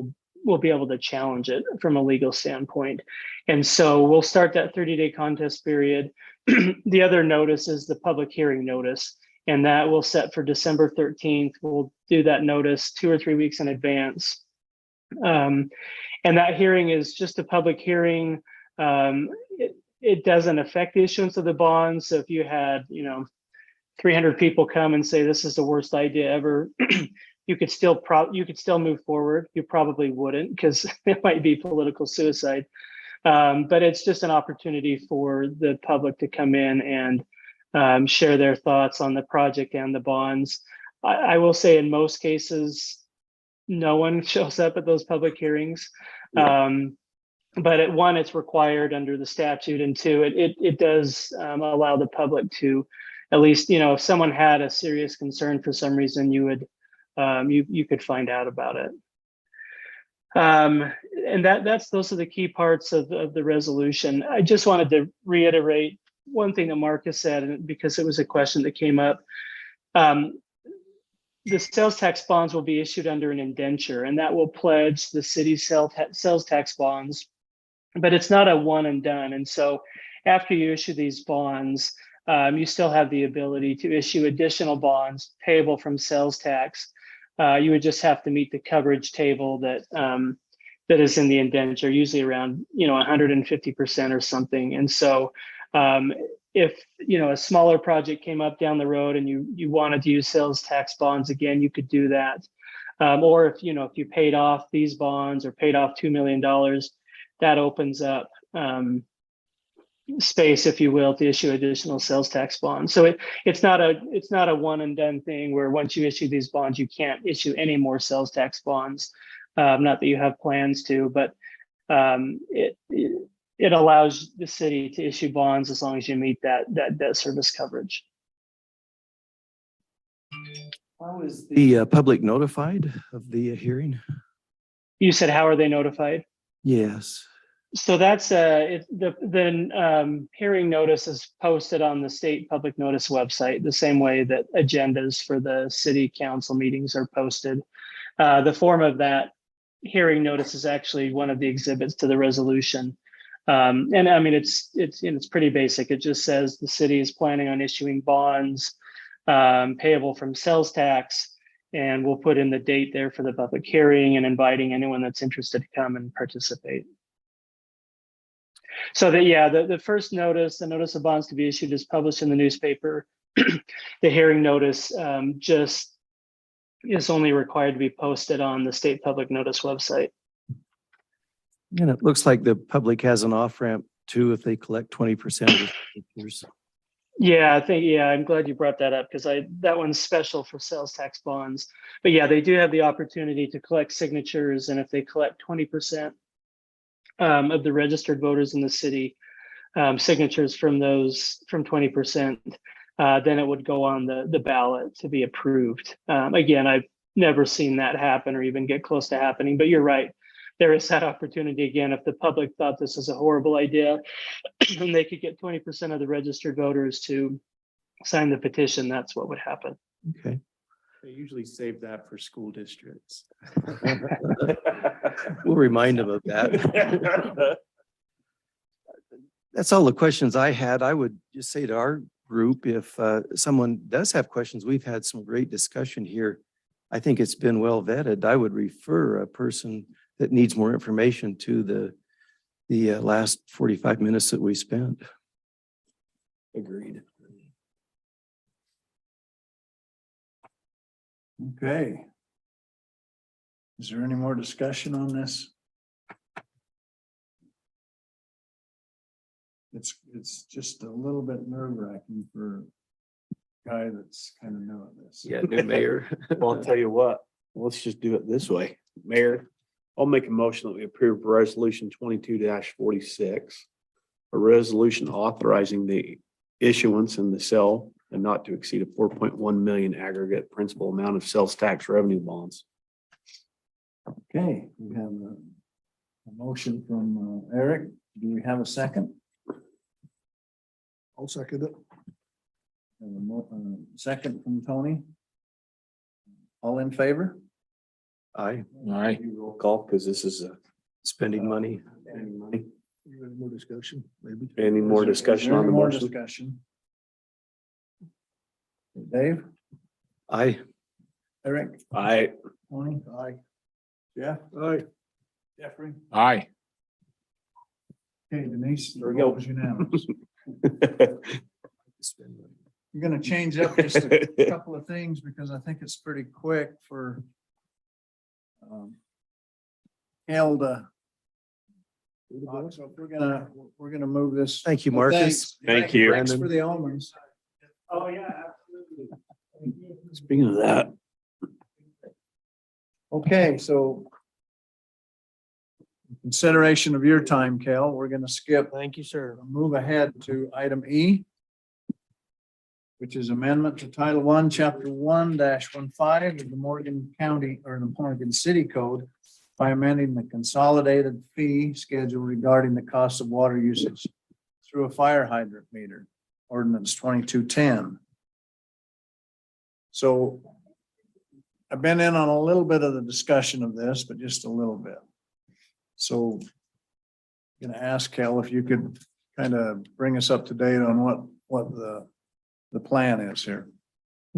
will be able to challenge it from a legal standpoint. And so we'll start that 30-day contest period. The other notice is the public hearing notice, and that will set for December 13th. We'll do that notice 2 or 3 weeks in advance. And that hearing is just a public hearing. It doesn't affect the issuance of the bonds. So if you had, 300 people come and say this is the worst idea ever, you could still move forward. You probably wouldn't, because it might be political suicide. But it's just an opportunity for the public to come in and share their thoughts on the project and the bonds. I will say in most cases, no one shows up at those public hearings. But at one, it's required under the statute, and two, it does allow the public to, at least, if someone had a serious concern for some reason, you could find out about it. And those are the key parts of the resolution. I just wanted to reiterate one thing that Marcus said, and because it was a question that came up. The sales tax bonds will be issued under an indenture, and that will pledge the city's sales tax bonds, but it's not a one and done. And so after you issue these bonds, you still have the ability to issue additional bonds payable from sales tax. You would just have to meet the coverage table that is in the indenture, usually around 150% or something. And so if a smaller project came up down the road and you wanted to use sales tax bonds again, you could do that. Or if you paid off these bonds or paid off $2 million, that opens up space, if you will, to issue additional sales tax bonds. So it's not a one and done thing where once you issue these bonds, you can't issue any more sales tax bonds. Not that you have plans to, but it allows the city to issue bonds as long as you meet that debt service coverage. How is the public notified of the hearing? You said, how are they notified? Yes. So that's the hearing notice is posted on the state public notice website, the same way that agendas for the city council meetings are posted. The form of that hearing notice is actually one of the exhibits to the resolution. And I mean, it's pretty basic. It just says the city is planning on issuing bonds payable from sales tax, and we'll put in the date there for the public hearing and inviting anyone that's interested to come and participate. So the first notice, the notice of bonds to be issued, is published in the newspaper. The hearing notice just is only required to be posted on the state public notice website. And it looks like the public has an off-ramp too if they collect 20% of the signatures. Yeah, I'm glad you brought that up because that one's special for sales tax bonds. But yeah, they do have the opportunity to collect signatures, and if they collect 20% of the registered voters in the city, signatures from 20%, then it would go on the ballot to be approved. Again, I've never seen that happen or even get close to happening, but you're right. There is that opportunity again. If the public thought this is a horrible idea and they could get 20% of the registered voters to sign the petition, that's what would happen. Okay. They usually save that for school districts. We'll remind them of that. That's all the questions I had. I would just say to our group, if someone does have questions, we've had some great discussion here. I think it's been well vetted. I would refer a person that needs more information to the last 45 minutes that we spent. Agreed. Okay. Is there any more discussion on this? It's just a little bit nerve-wracking for a guy that's kind of new at this. Yeah, new mayor. Well, I'll tell you what, let's just do it this way. Mayor, I'll make a motion that we approve resolution 22-46. A resolution authorizing the issuance and the sale and not to exceed a 4.1 million aggregate principal amount of sales tax revenue bonds. Okay, we have a motion from Eric. Do we have a second? I'll second it. And a second from Tony. All in favor? Aye, Roll call, because this is spending money. money. More discussion, maybe. Any more discussion on the Any more motion? discussion? Dave, Aye. Eric, Aye. Tony? Aye. Jeff? Aye. Jeffrey? Aye. Okay, Denise. There we go. vote was unanimous. You're gonna change up just a couple of things because I think it's pretty quick for Hilda. So we're gonna move this. Thank you, Well, Marcus. thanks. Thank you. Thanks for the omens. Oh, yeah, absolutely. Speaking of that, Okay, so in consideration of your time, Cal, we're gonna skip. Thank you, sir. Move ahead to item E, which is amendment to Title I, Chapter 1-15 of the Morgan County or the Morgan City Code by amending the consolidated fee schedule regarding the cost of water usage through a fire hydrant meter, ordinance 2210. So I've been in on a little bit of the discussion of this, but just a little bit. So I'm gonna ask Kel if you could kind of bring us up to date on what the plan is here.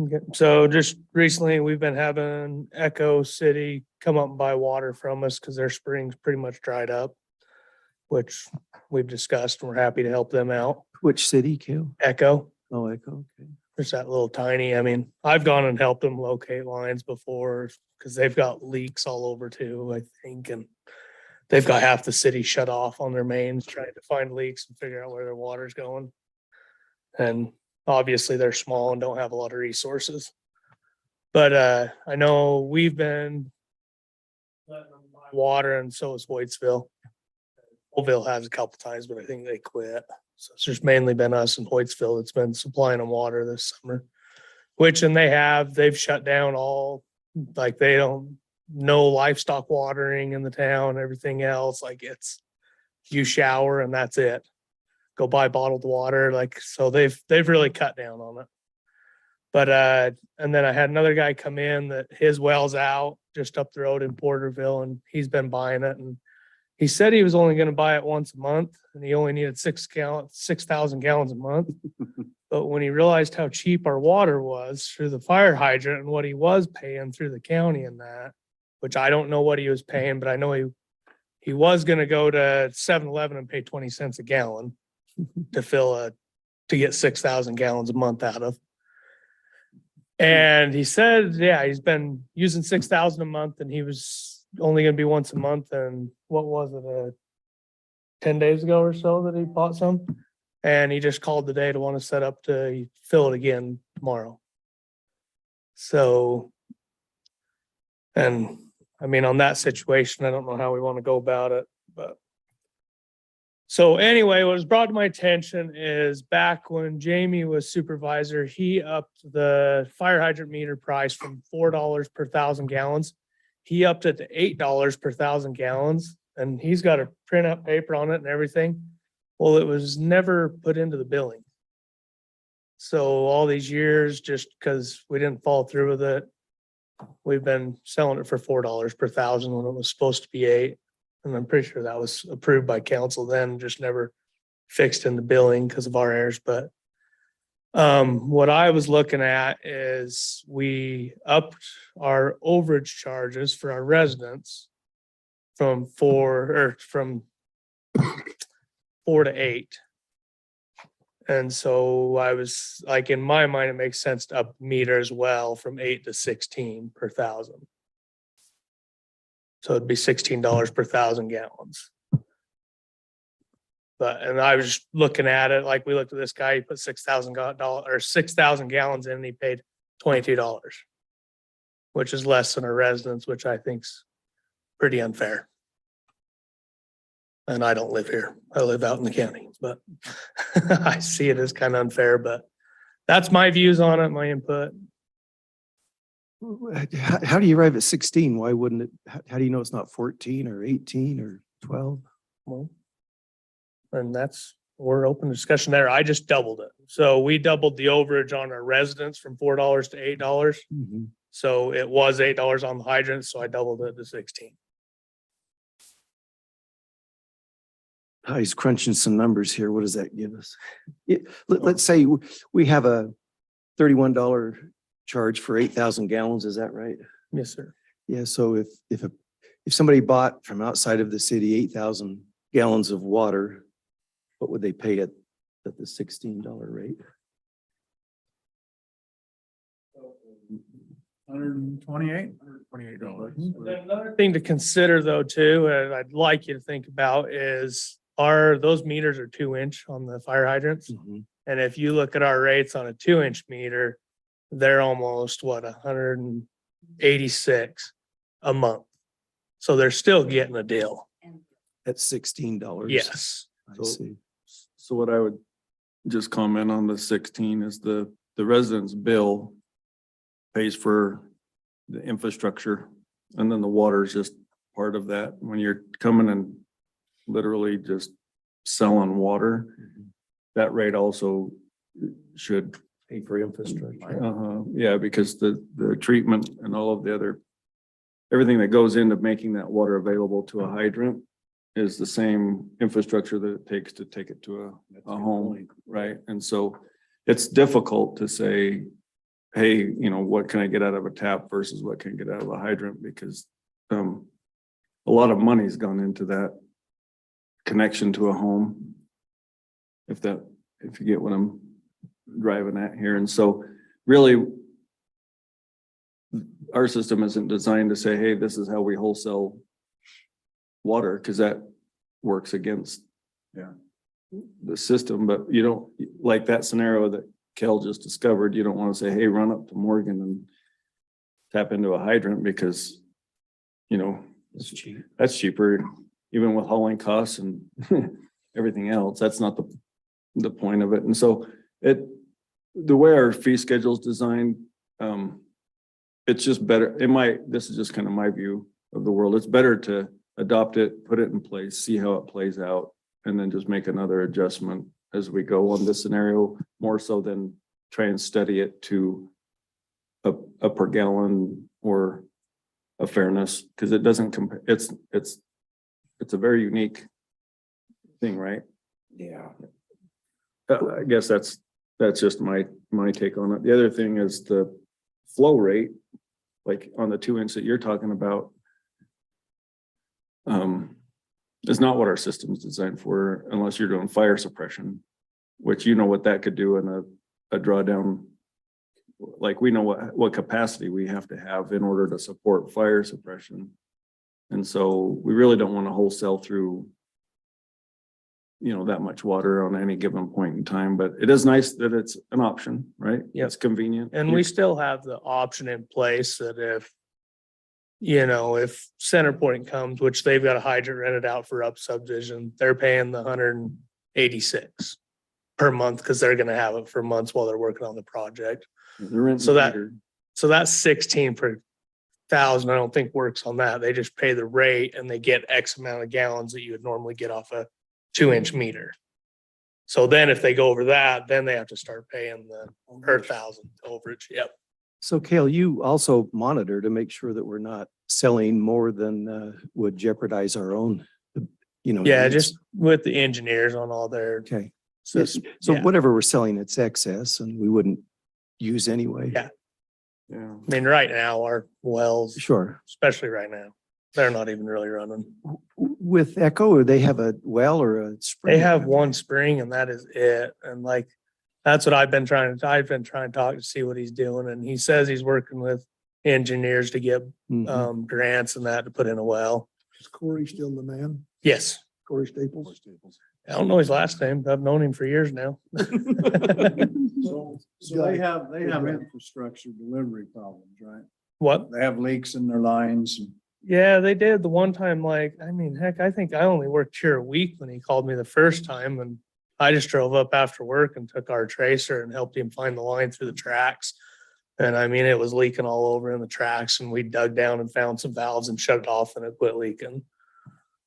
Okay, so just recently, we've been having Echo City come up and buy water from us because their spring's pretty much dried up, which we've discussed and we're happy to help them out. Which city, Kale? Echo, Oh, Echo, okay. there's that little tiny, I mean, I've gone and helped them locate lines before because they've got leaks all over too, I think, and they've got half the city shut off on their mains trying to find leaks and figure out where their water's going. And obviously they're small and don't have a lot of resources. But I know we've been letting them buy water, and so is Hoytsville. Holtville has a couple times, but I think they quit. So it's just mainly been us and Hoytsville that's been supplying them water this summer. And they've shut down all, like they don't, no livestock watering in the town, everything else, like it's, you shower and that's it. Go buy bottled water, like, so they've really cut down on it. But and then I had another guy come in that his well's out just up the road in Porterville, and he's been buying it, and he said he was only gonna buy it once a month, and he only needed 6,000 gallons a month. But when he realized how cheap our water was through the fire hydrant and what he was paying through the county and that, which I don't know what he was paying, but I know he was gonna go to 7-Eleven and pay 20 cents a gallon to get 6,000 gallons a month out of. And he said, yeah, he's been using 6,000 a month, and he was only gonna be once a month. And what was it, 10 days ago or so that he bought some? And he just called today to want to set up to fill it again tomorrow. So, and I mean, on that situation, I don't know how we want to go about it, but. So anyway, what was brought to my attention is back when Jamie was supervisor, he upped the fire hydrant meter price from $4 per 1,000 gallons. He upped it to $8 per 1,000 gallons, and he's got a printout paper on it and everything. Well, it was never put into the billing. So all these years, just because we didn't follow through with it, we've been selling it for $4 per 1,000 when it was supposed to be $8. And I'm pretty sure that was approved by council then, just never fixed in the billing because of our errors. But what I was looking at is we upped our overage charges for our residents from 4 to 8. And so I was like, in my mind, it makes sense to up meter as well from 8 to 16 per 1,000. So it'd be $16 per 1,000 gallons. And I was just looking at it, like we looked at this guy, he put $6,000 gallons in, and he paid $22, which is less than our residents, which I think's pretty unfair. And I don't live here. I live out in the county, but I see it as kind of unfair, but that's my views on it, my input. How do you arrive at 16? Why wouldn't it, how do you know it's not 14 or 18 or 12? Well, and we're open to discussion there. I just doubled it. So we doubled the overage on our residents from $4 to $8. Mhm. So it was $8 on the hydrant, so I doubled it to 16. He's crunching some numbers here. What does that give us? Let's say we have a $31 charge for 8,000 gallons. Is that right? Yes, sir. Yeah. So if somebody bought from outside of the city 8,000 gallons of water, what would they pay at the $16 rate? $128. Another thing to consider though, too, and I'd like you to think about is those meters are 2-inch on the fire hydrants. Mhm. And if you look at our rates on a 2-inch meter, they're almost $186 a month. So they're still getting a deal. At $16. Yes. I see. So what I would just comment on the 16 is the resident's bill pays for the infrastructure, and then the water is just part of that. When you're coming and literally just selling water, that rate also should, Pay for infrastructure. yeah, because the treatment and all of the other, everything that goes into making that water available to a hydrant is the same infrastructure that it takes to take it to a home, right? And so it's difficult to say, hey, you know, what can I get out of a tap versus what can I get out of a hydrant? Because a lot of money's gone into that connection to a home. If you get what I'm driving at here. And so really our system isn't designed to say, hey, this is how we wholesale water, because that works against the system. But you don't, like that scenario that Kel just discovered, you don't want to say, hey, run up to Morgan and tap into a hydrant, because, you know, that's cheaper, even with hauling costs and everything else. That's not the point of it. And so the way our fee schedule is designed, it's just better. This is just kind of my view of the world. It's better to adopt it, put it in place, see how it plays out, and then just make another adjustment as we go on this scenario, more so than try and study it to a per gallon or a fairness, because it doesn't compare. It's a very unique thing, right? Yeah. I guess that's just my take on it. The other thing is the flow rate, like on the 2-inch that you're talking about, is not what our system is designed for, unless you're doing fire suppression, which you know what that could do in a drawdown. Like we know what capacity we have to have in order to support fire suppression. And so we really don't want to wholesale through, you know, that much water on any given point in time, but it is nice that it's an option, right? Yep. It's convenient. And we still have the option in place that if CenterPoint comes, which they've got a hydrant rented out for up subdivision, they're paying the 186 per month because they're gonna have it for months while they're working on the project. They're renting So that- meter. So that's 16 per thousand. I don't think works on that. They just pay the rate and they get X amount of gallons that you would normally get off a 2-inch meter. So then if they go over that, then they have to start paying the per thousand overage. Yep. So Cale, you also monitor to make sure that we're not selling more than would jeopardize our own, Yeah, needs. just with the engineers on all their Okay. systems. So Yeah. whatever we're selling, it's excess and we wouldn't use anyway. Yeah. Yeah. I mean, right now, our wells, Sure. especially right now, they're not even really running. With Echo, or they have a well or a spring? They have one spring and that is it. And like, that's what I've been trying to talk to see what he's doing. And he says he's working with engineers to get Mhm. grants and that to put in a well. Is Corey still the man? Yes. Corey Staples? I don't know his last name, but I've known him for years now. So they have infrastructure delivery problems, right? What? They have leaks in their lines. Yeah, they did the one time, like, I mean, heck, I think I only worked here a week when he called me the first time and I just drove up after work and took our tracer and helped him find the line through the tracks. And I mean, it was leaking all over in the tracks and we dug down and found some valves and shut it off and it quit leaking.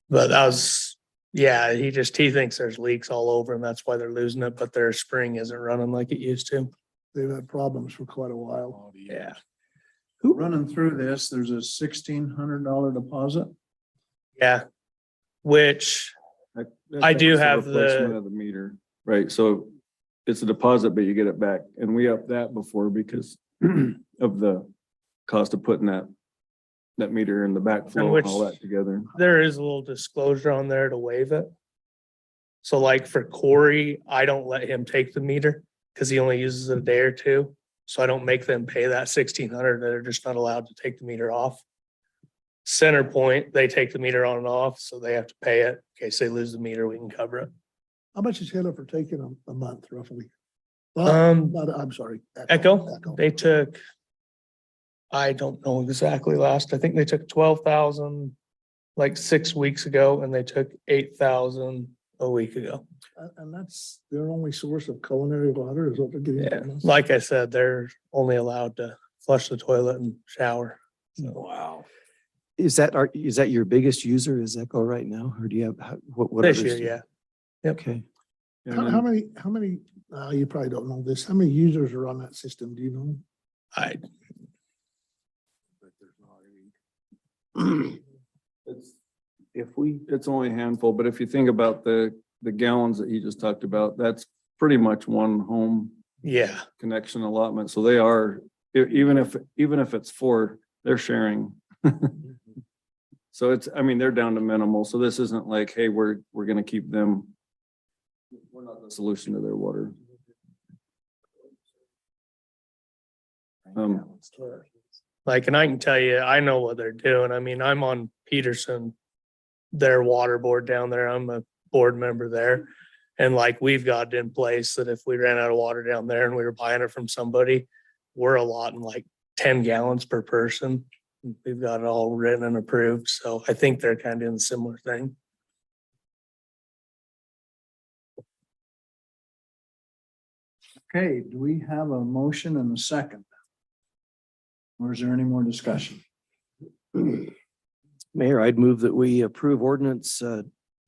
But that was, yeah, he thinks there's leaks all over and that's why they're losing it, but their spring isn't running like it used to. They've had problems for quite a while. Yeah. Running through this, there's a $1,600 deposit. Yeah. Which I do That's the have the- replacement of the meter, right? So it's a deposit, but you get it back. And we upped that before because of the cost of putting that meter in the backflow and all that together. there is a little disclosure on there to waive it. So like for Corey, I don't let him take the meter because he only uses it a day or two. So I don't make them pay that 1,600. They're just not allowed to take the meter off. CenterPoint, they take the meter on and off, so they have to pay it. In case they lose the meter, we can cover it. How much is Hiller taking a month roughly? I'm sorry. Echo, they took, I don't know exactly last, I think they took 12,000 like 6 weeks ago and they took 8,000 a week ago. And that's their only source of culinary water is what they're getting. Yeah, from us? like I said, they're only allowed to flush the toilet and shower. Wow. is that your biggest user, is Echo right now? Or do you have, what? This others year, do- yeah. Okay. And How then- how many, you probably don't know this, how many users are on that system, do you know? I, It's only a handful, but if you think about the gallons that he just talked about, that's pretty much one home yeah, connection allotment. So they are, even if it's four, they're sharing. So it's, I mean, they're down to minimal. So this isn't like, hey, we're gonna keep them. We're not the solution to their water. like, and I can tell you, I know what they're doing. I mean, I'm on Peterson, their water board down there. I'm a board member there. And like, we've got it in place that if we ran out of water down there and we were buying it from somebody, we're allotting like 10 gallons per person. We've got it all written and approved. So I think they're kind of doing a similar thing. Okay, do we have a motion and a second? Or is there any more discussion? Mayor, I'd move that we approve ordinance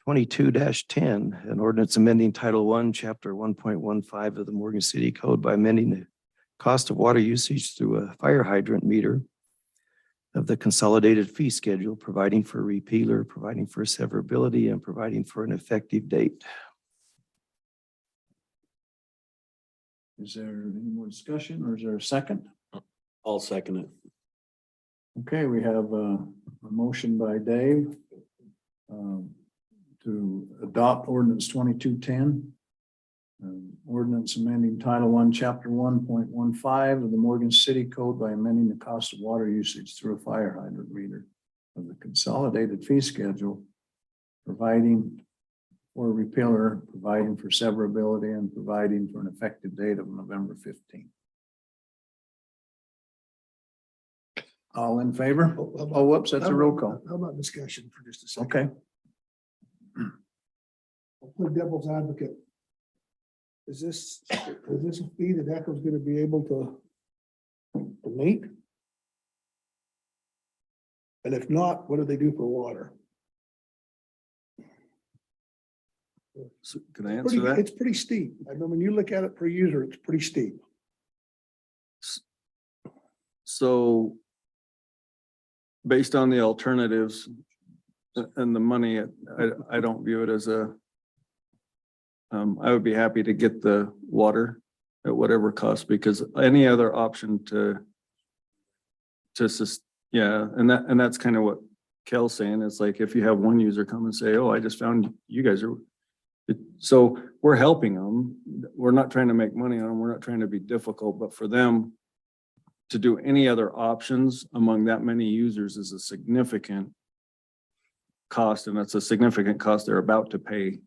22-10, an ordinance amending Title I, Chapter 1.15 of the Morgan City Code by amending the cost of water usage through a fire hydrant meter of the consolidated fee schedule, providing for repealer, providing for severability, and providing for an effective date. Is there any more discussion or is there a second? I'll second it. Okay, we have a motion by Dave to adopt ordinance 2210. Ordinance amending Title I, Chapter 1.15 of the Morgan City Code by amending the cost of water usage through a fire hydrant meter of the consolidated fee schedule, providing for repealer, providing for severability, and providing for an effective date of November 15th. All in favor? Oh, whoops, that's a roll call. How about discussion for just a second? Okay, I'll play devil's advocate. Is this a fee that Echo's gonna be able to meet? And if not, what do they do for water? So can I answer that? It's pretty steep. I mean, when you look at it per user, it's pretty steep. So based on the alternatives and the money, I don't view it as a, I would be happy to get the water at whatever cost, because any other option yeah, and that's kind of what Kel's saying. It's like, if you have one user come and say, oh, I just found you guys are, so we're helping them. We're not trying to make money on them. We're not trying to be difficult, but for them to do any other options among that many users is a significant cost, and that's a significant cost they're about to pay.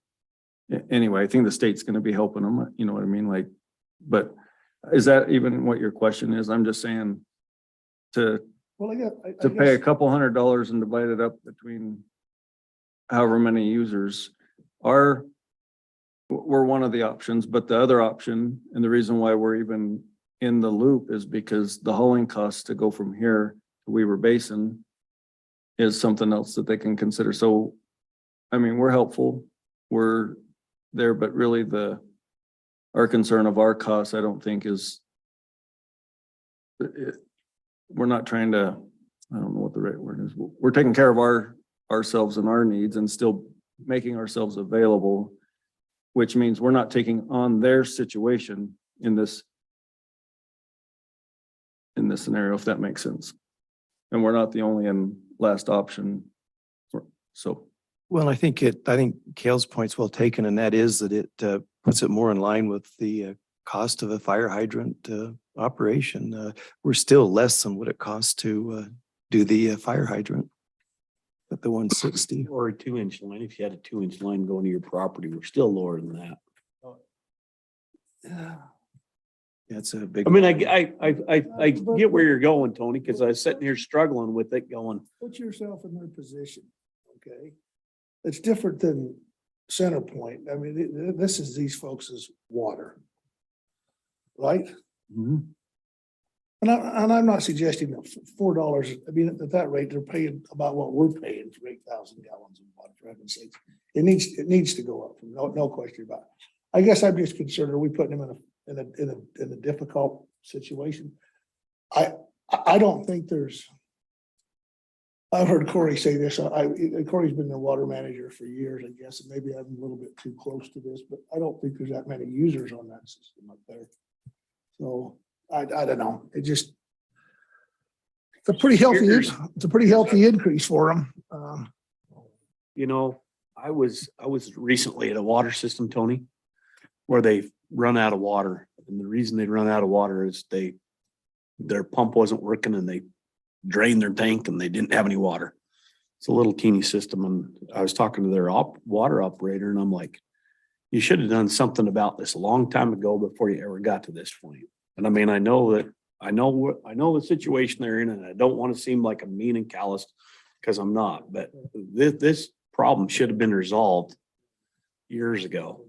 Anyway, I think the state's gonna be helping them, you know what I mean? Like, but is that even what your question is? I'm just saying to Well, I pay a guess, couple $100 and divide it up between however many users we're one of the options, but the other option, and the reason why we're even in the loop, is because the hauling costs to go from here to Weaver Basin is something else that they can consider. So, I mean, we're helpful, we're there, but really our concern of our costs, I don't think is, we're not trying to, I don't know what the right word is. We're taking care of ourselves and our needs and still making ourselves available, which means we're not taking on their situation in this scenario, if that makes sense. And we're not the only and last option. So, Well, I think Cale's point's well taken, and that is that it puts it more in line with the cost of a fire hydrant operation. We're still less than what it costs to do the fire hydrant at the 160. Or a 2-inch line. If you had a 2-inch line going to your property, we're still lower than that. Yeah, it's a big. I mean, I get where you're going, Tony, because I was sitting here struggling with it going, put yourself in their position, okay? It's different than Center Point. I mean, this is these folks' water. Right? And I'm not suggesting that $4, I mean, at that rate, they're paying about what we're paying for 8,000 gallons of water, for heaven's sakes. It needs to go up, no question about it. I guess I'm just concerned, are we putting them in a difficult situation? I don't think there's. I've heard Corey say this, Corey's been the water manager for years, I guess, and maybe I'm a little bit too close to this, but I don't think there's that many users on that system up there. So I don't know, it's a pretty healthy increase for them. You know, I was recently at a water system, Tony, where they've run out of water. And the reason they run out of water is their pump wasn't working and they drained their tank and they didn't have any water. It's a little teeny system. And I was talking to their water operator and I'm like, you should have done something about this a long time ago before you ever got to this point. And I mean, I know the situation they're in and I don't want to seem like I'm mean and callous because I'm not, but this problem should have been resolved years ago,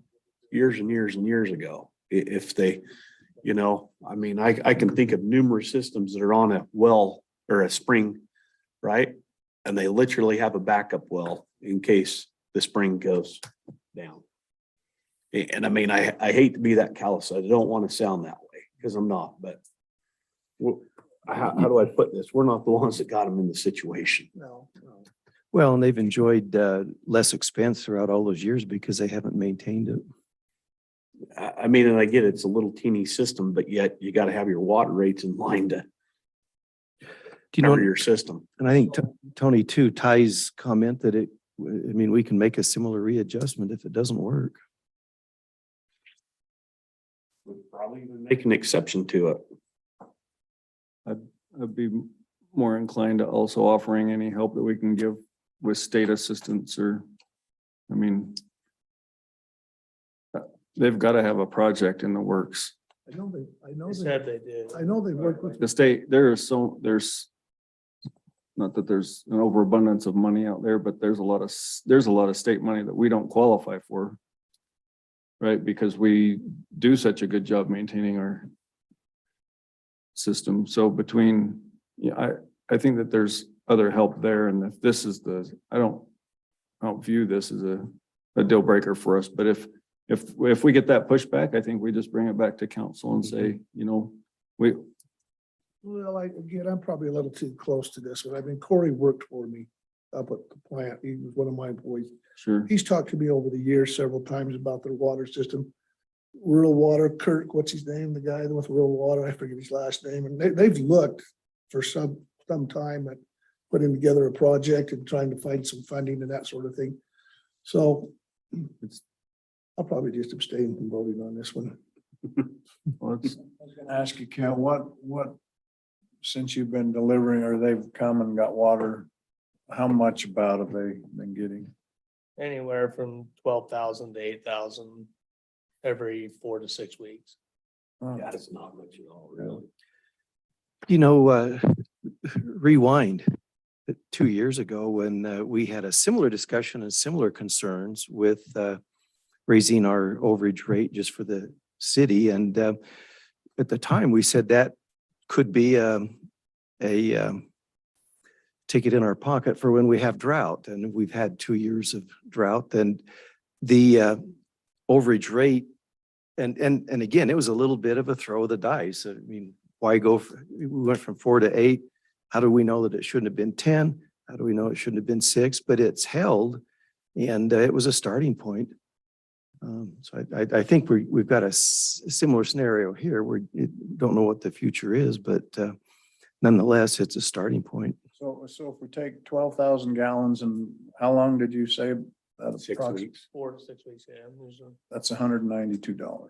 years and years and years ago. If they, you know, I mean, I can think of numerous systems that are on a well or a spring, right? And they literally have a backup well in case the spring goes down. And I mean, I hate to be that callous. I don't want to sound that way because I'm not, but how do I put this? We're not the ones that got them in the situation. No. Well, and they've enjoyed less expense throughout all those years because they haven't maintained it. I mean, and I get it's a little teeny system, but yet you got to have your water rates in line to Do you know, cover your system. and I think Tony too, Ty's comment that I mean, we can make a similar readjustment if it doesn't work. Would probably even make an exception to it. I'd be more inclined to also offering any help that we can give with state assistance or, I mean, they've got to have a project in the works. I know They said they did. I know they work with. The state, there's not that there's an overabundance of money out there, but there's a lot of state money that we don't qualify for. Right, because we do such a good job maintaining our system. So between, I think that there's other help there. And if this is I don't view this as a deal breaker for us, but if we get that pushback, I think we just bring it back to council and say, you know, Well, I'm probably a little too close to this one. I mean, Corey worked for me up at the plant. He was one of my employees. sure, He's talked to me over the years several times about their water system. Rural Water, Kirk, what's his name? The guy with Rural Water, I forget his last name. And they've looked for some time at putting together a project and trying to find some funding and that sort of thing. So I'll probably just abstain from voting on this one. well, it's, I was gonna ask you, Ken, what, since you've been delivering or they've come and got water, how much about have they been getting? Anywhere from 12,000 to 8,000 every 4 to 6 weeks. Yeah, it's not much at all, really. You know, rewind 2 years ago when we had a similar discussion and similar concerns with raising our overage rate just for the city. And at the time, we said that could be a ticket in our pocket for when we have drought. And we've had 2 years of drought, and the overage rate. And again, it was a little bit of a throw of the dice. I mean, why we went from 4 to 8. How do we know that it shouldn't have been 10? How do we know it shouldn't have been 6? But it's held, and it was a starting point. So I think we've got a similar scenario here. We don't know what the future is, but nonetheless, it's a starting point. So if we take 12,000 gallons, and how long did you say? 6 weeks. 4 to 6 weeks, yeah. Usually. That's $192.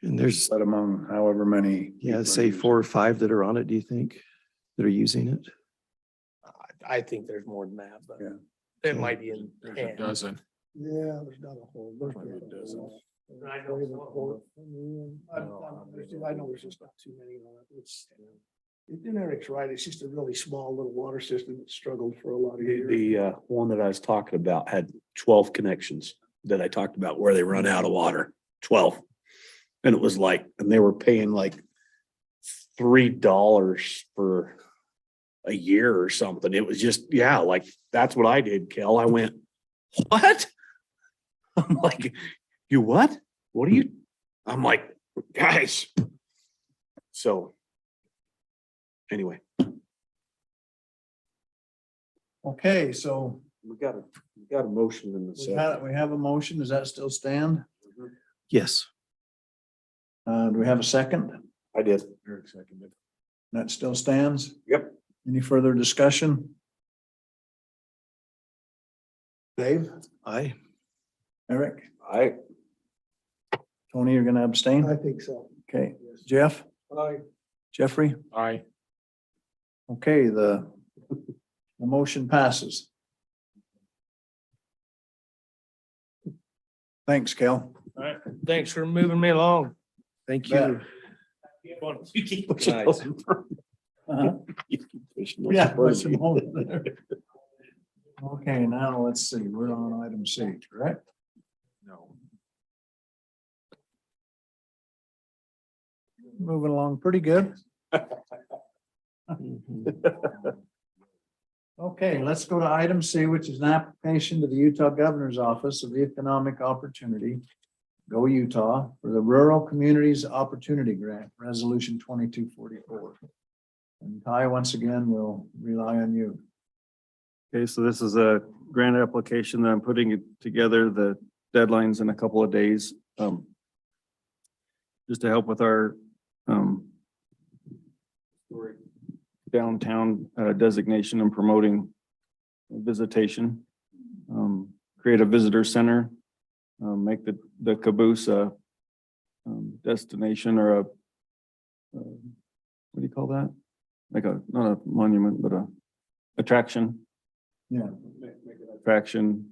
And there's, But among however many. yeah, people say use 4 or 5 that are on it, do you think, that are using it? I think there's more than that, but Yeah. it might be in There's 10. a dozen. Yeah, there's not a whole. There's not a dozen. whole lot. I know I know there's just not too many on it. It's, and Eric's right. It's just a really small little water system that struggled for a lot of years. The one that I was talking about had 12 connections that I talked about where they run out of water, 12. And it was like, and they were paying like $3 for a year or something. It was just, yeah, like, that's what I did, Kel. I went, what? I'm like, you what? What are you? I'm like, guys. So anyway, Okay, so we got a motion in the second. we have a motion. Does that still stand? Yes. Do we have a second? I did. Eric seconded. That still stands? Yep. Any further discussion? Dave, Aye. Eric, I, Tony, you're gonna abstain? I think so. Okay, Jeff, Aye. Jeffrey? Aye. Okay, the motion passes. Thanks, Cal. All right, thanks for moving me along. Thank Bet. you. you keep pushing Right. those. Uh-huh. You keep pushing those Yeah. buttons. Okay, now let's see, we're on item C, correct? No. Moving along pretty good. Okay, let's go to item C, which is an application to the Utah Governor's Office of Economic Opportunity, Go Utah, for the Rural Communities Opportunity Grant, Resolution 2244. And Ty, once again, will rely on you. Okay, so this is a grant application that I'm putting it together. The deadline's in a couple of days. Just to help with our downtown designation and promoting visitation. Create a visitor center, make the caboose a destination or a what do you call that? Like not a monument, but a attraction. Yeah. Attraction,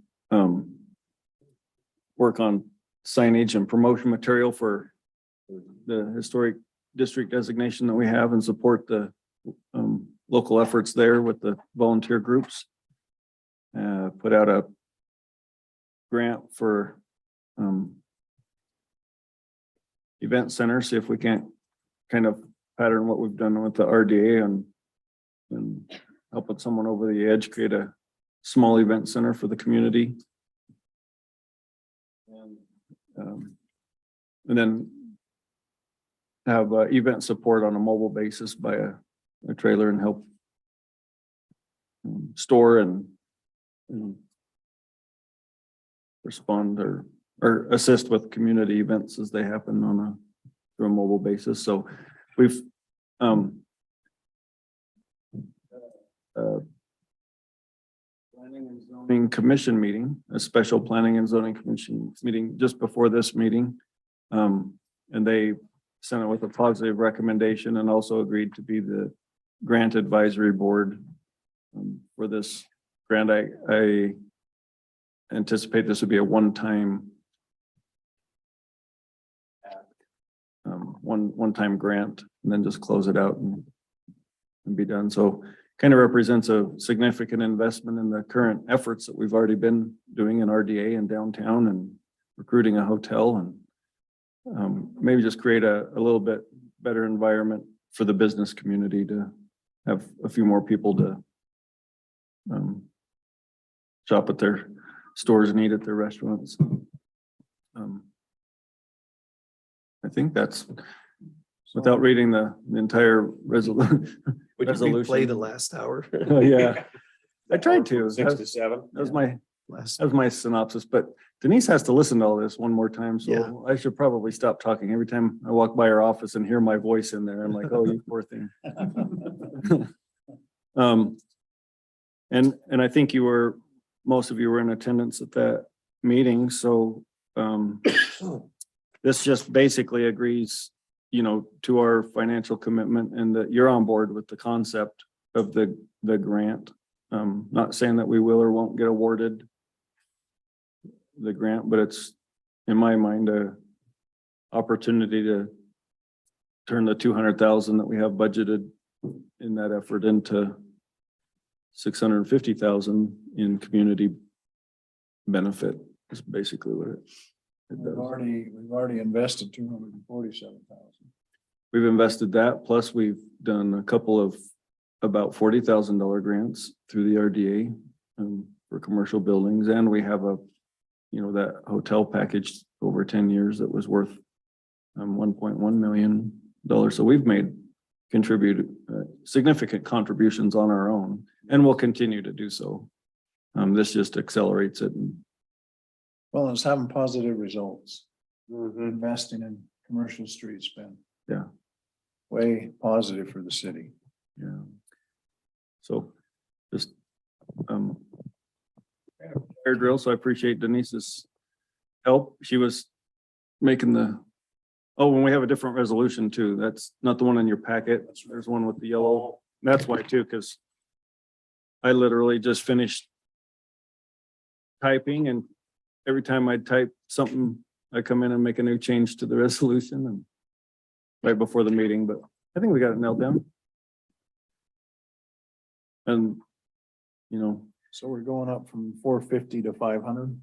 work on signage and promotion material for the historic district designation that we have and support the local efforts there with the volunteer groups. Put out a grant for event center, see if we can't kind of pattern what we've done with the RDA and help with someone over the edge, create a small event center for the community. And then have event support on a mobile basis by a trailer and help store and respond or assist with community events as they happen on through a mobile basis. So we've planning and zoning commission meeting, a special planning and zoning commission meeting just before this meeting. And they sent it with a positive recommendation and also agreed to be the grant advisory board for this grant. I anticipate this would be a one-time one-time grant and then just close it out and be done. So kind of represents a significant investment in the current efforts that we've already been doing in RDA and downtown and recruiting a hotel and maybe just create a little bit better environment for the business community to have a few more people to shop at their stores and eat at their restaurants. I think that's without reading the entire resolution. Would you replay the last hour? Yeah, I tried to. 6 to 7. That Last, was my synopsis, but Denise has to listen to all this one more time, Yeah. so I should probably stop talking. Every time I walk by her office and hear my voice in there, I'm like, oh, you poor thing. And I think most of you were in attendance at that meeting, so this just basically agrees, to our financial commitment and that you're on board with the concept of the grant. Not saying that we will or won't get awarded the grant, but it's, in my mind, a opportunity to turn the 200,000 that we have budgeted in that effort into 650,000 in community benefit is basically what it does. We've already invested 247,000. we've invested that, plus we've done a couple of about $40,000 grants through the RDA for commercial buildings, and we have that hotel package over 10 years that was worth $1.1 million. So we've contributed significant contributions on our own, and we'll continue to do so. This just accelerates it. Well, it's having positive results. Investing in commercial streets been. Yeah. Way positive for the city. Yeah. So just fire drill. So I appreciate Denise's help. She was making when we have a different resolution too. That's not the one in your packet. There's one with the yellow. That's why too, because I literally just finished typing, and every time I type something, I come in and make a new change to the resolution and right before the meeting, but I think we got it nailed down. And, So we're going up from 450 to 500.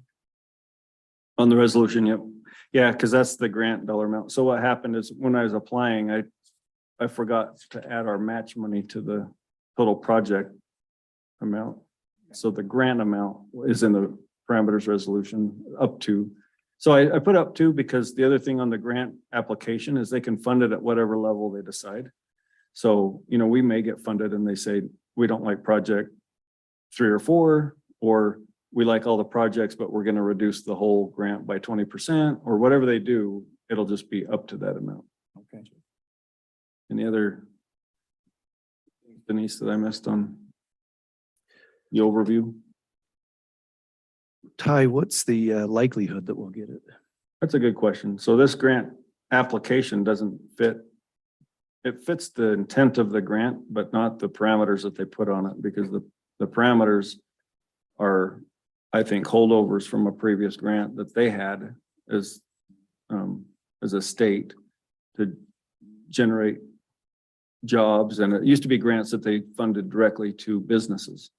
on the resolution, yep. Yeah, because that's the grant dollar amount. So what happened is when I was applying, I forgot to add our match money to the total project amount. So the grant amount is in the parameters resolution up to. So I put up to, because the other thing on the grant application is they can fund it at whatever level they decide. So, we may get funded and they say, we don't like project 3 or 4, or we like all the projects, but we're going to reduce the whole grant by 20%, or whatever they do, it'll just be up to that amount. Okay. Any other, Denise, that I missed on the overview? Ty, what's the likelihood that we'll get it? That's a good question. So this grant application doesn't fit. It fits the intent of the grant, but not the parameters that they put on it, because the parameters are, I think, holdovers from a previous grant that they had as a state to generate jobs. And it used to be grants that they funded directly to businesses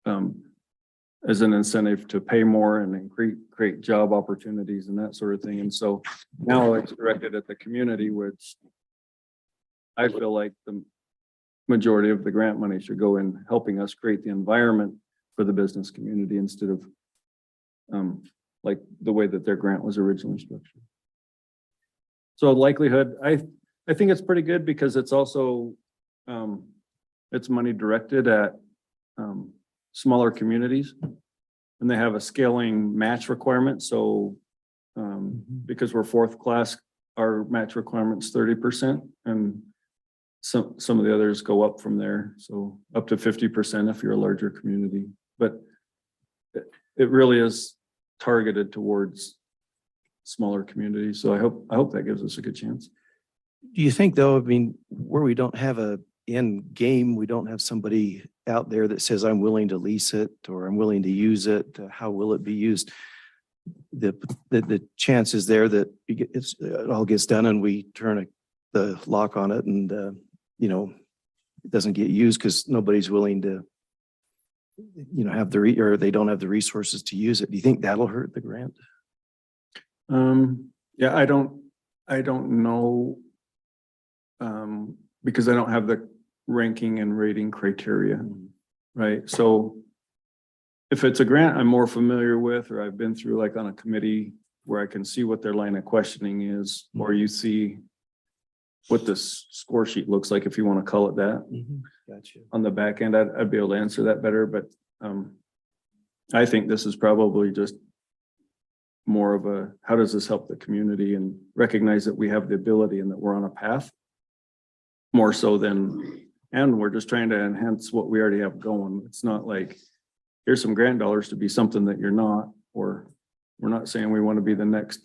as an incentive to pay more and then create job opportunities and that sort of thing. And so now it's directed at the community, which I feel like the majority of the grant money should go in helping us create the environment for the business community instead of like the way that their grant was originally structured. So likelihood, I think it's pretty good, because it's also it's money directed at smaller communities, and they have a scaling match requirement. So because we're 4th class, our match requirement's 30%, and some of the others go up from there. So up to 50% if you're a larger community, but it really is targeted towards smaller communities. So I hope that gives us a good chance. Do you think though, where we don't have a end game, we don't have somebody out there that says, I'm willing to lease it or I'm willing to use it, how will it be used? The chance is there that it all gets done and we turn the lock on it and, it doesn't get used because nobody's willing to, have or they don't have the resources to use it. Do you think that'll hurt the grant? Yeah, I don't know. Because I don't have the ranking and rating criteria, right? So if it's a grant I'm more familiar with, or I've been through like on a committee where I can see what their line of questioning is, or you see what this score sheet looks like, if you want to call it that, Gotcha. on the back end, I'd be able to answer that better. But I think this is probably just more of a, how does this help the community, and recognize that we have the ability and that we're on a path more so than, and we're just trying to enhance what we already have going. It's not like, here's some grant dollars to be something that you're not, or we're not saying we want to be the next.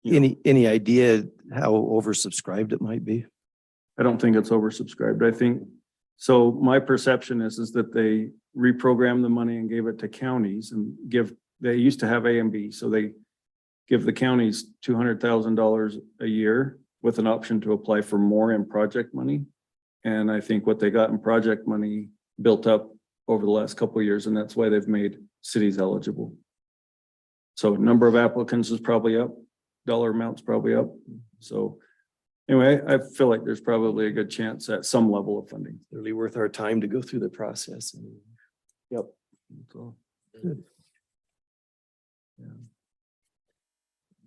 Any idea how oversubscribed it might be? I don't think it's oversubscribed. I think, so my perception is that they reprogrammed the money and gave it to counties and they used to have A and B. So they give the counties $200,000 a year with an option to apply for more in project money. And I think what they got in project money built up over the last couple of years, and that's why they've made cities eligible. So number of applicants is probably up, dollar amount's probably up. So Anyway, I feel like there's probably a good chance at some level of funding. Really worth our time to go through the process. And Yep. so,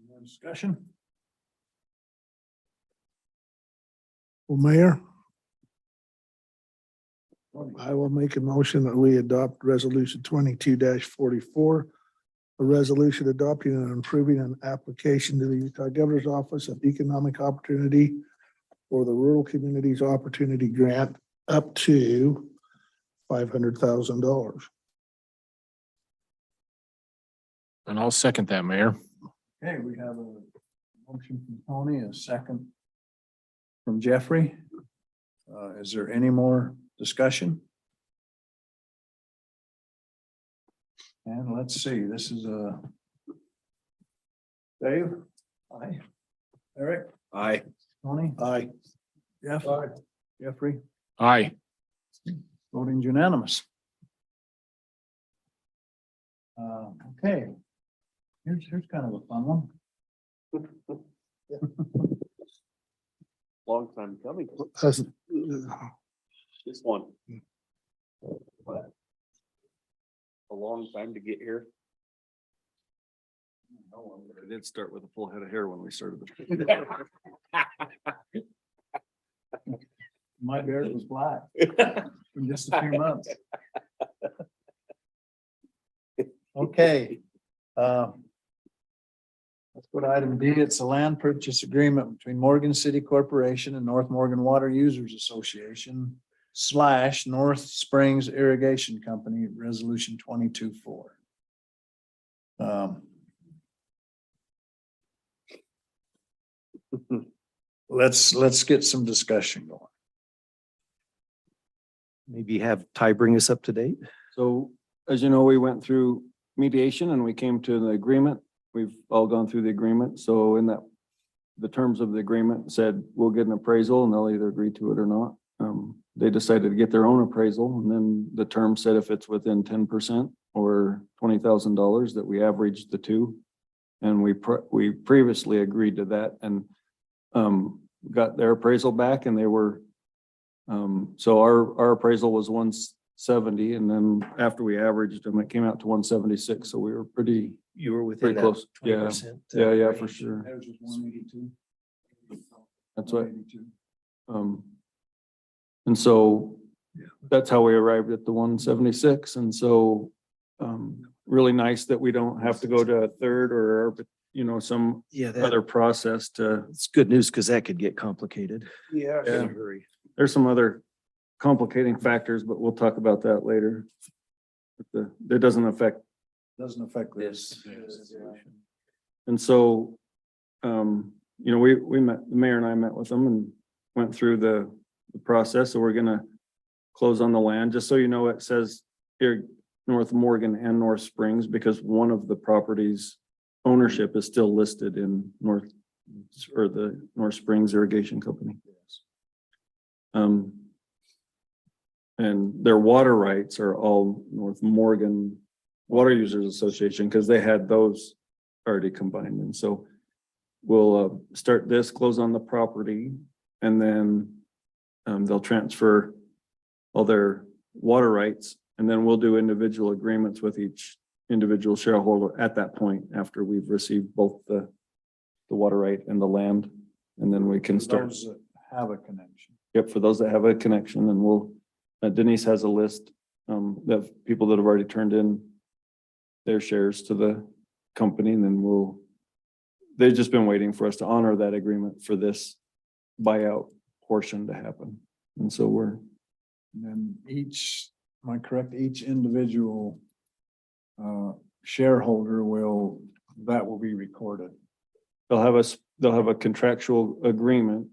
More discussion? Well, Mayor, I will make a motion that we adopt resolution 22-44. A resolution adopting and approving an application to the Utah Governor's Office of Economic Opportunity for the Rural Communities Opportunity Grant up to $500,000. And I'll second that, Mayor. Okay, we have a motion from Tony, a second from Jeffrey. Is there any more discussion? And let's see, this is a Dave? Aye. Eric? Aye. Tony? Aye. Jeff? Jeffrey? Aye. Voting unanimous. Okay. Here's kind of a fun one. Long time coming, That's- this one. A long time to get here. I did start with a full head of hair when we started. My beard was black in just a few months. Okay. Let's go to item D. It's a land purchase agreement between Morgan City Corporation and North Morgan Water Users Association / North Springs Irrigation Company, resolution 22-4. Let's get some discussion going. maybe have Ty bring us up to date. So as you know, we went through mediation and we came to the agreement. We've all gone through the agreement. So in that, the terms of the agreement said we'll get an appraisal and they'll either agree to it or not. They decided to get their own appraisal, and then the term said if it's within 10% or $20,000 that we averaged the two. And we previously agreed to that and got their appraisal back, and they were so our appraisal was 170, and then after we averaged them, it came out to 176. So we were pretty You were within pretty that close. Yeah, 20%. yeah, for sure. Theirs was 182. That's what, 182. and so that's how we arrived at the 176. And so really nice that we don't have to go to a third or, some Yeah, other process to, it's good news because that could get complicated. Yeah. In a hurry. there's some other complicating factors, but we'll talk about that later. But that doesn't affect. Doesn't affect this. And so, we met, the mayor and I met with them and went through the process. So we're gonna close on the land, just so you know, it says here, North Morgan and North Springs, because one of the properties ownership is still listed in the North Springs Irrigation Company. And their water rights are all North Morgan Water Users Association, because they had those already combined. And so we'll start this, close on the property, and then they'll transfer all their water rights, and then we'll do individual agreements with each individual shareholder at that point, after we've received both the water right and the land, and then we can start. Those that have a connection. Yep, for those that have a connection, and we'll, Denise has a list of people that have already turned in their shares to the company, and then they've just been waiting for us to honor that agreement for this buyout portion to happen. And so And then am I correct, each individual shareholder that will be recorded. they'll have a contractual agreement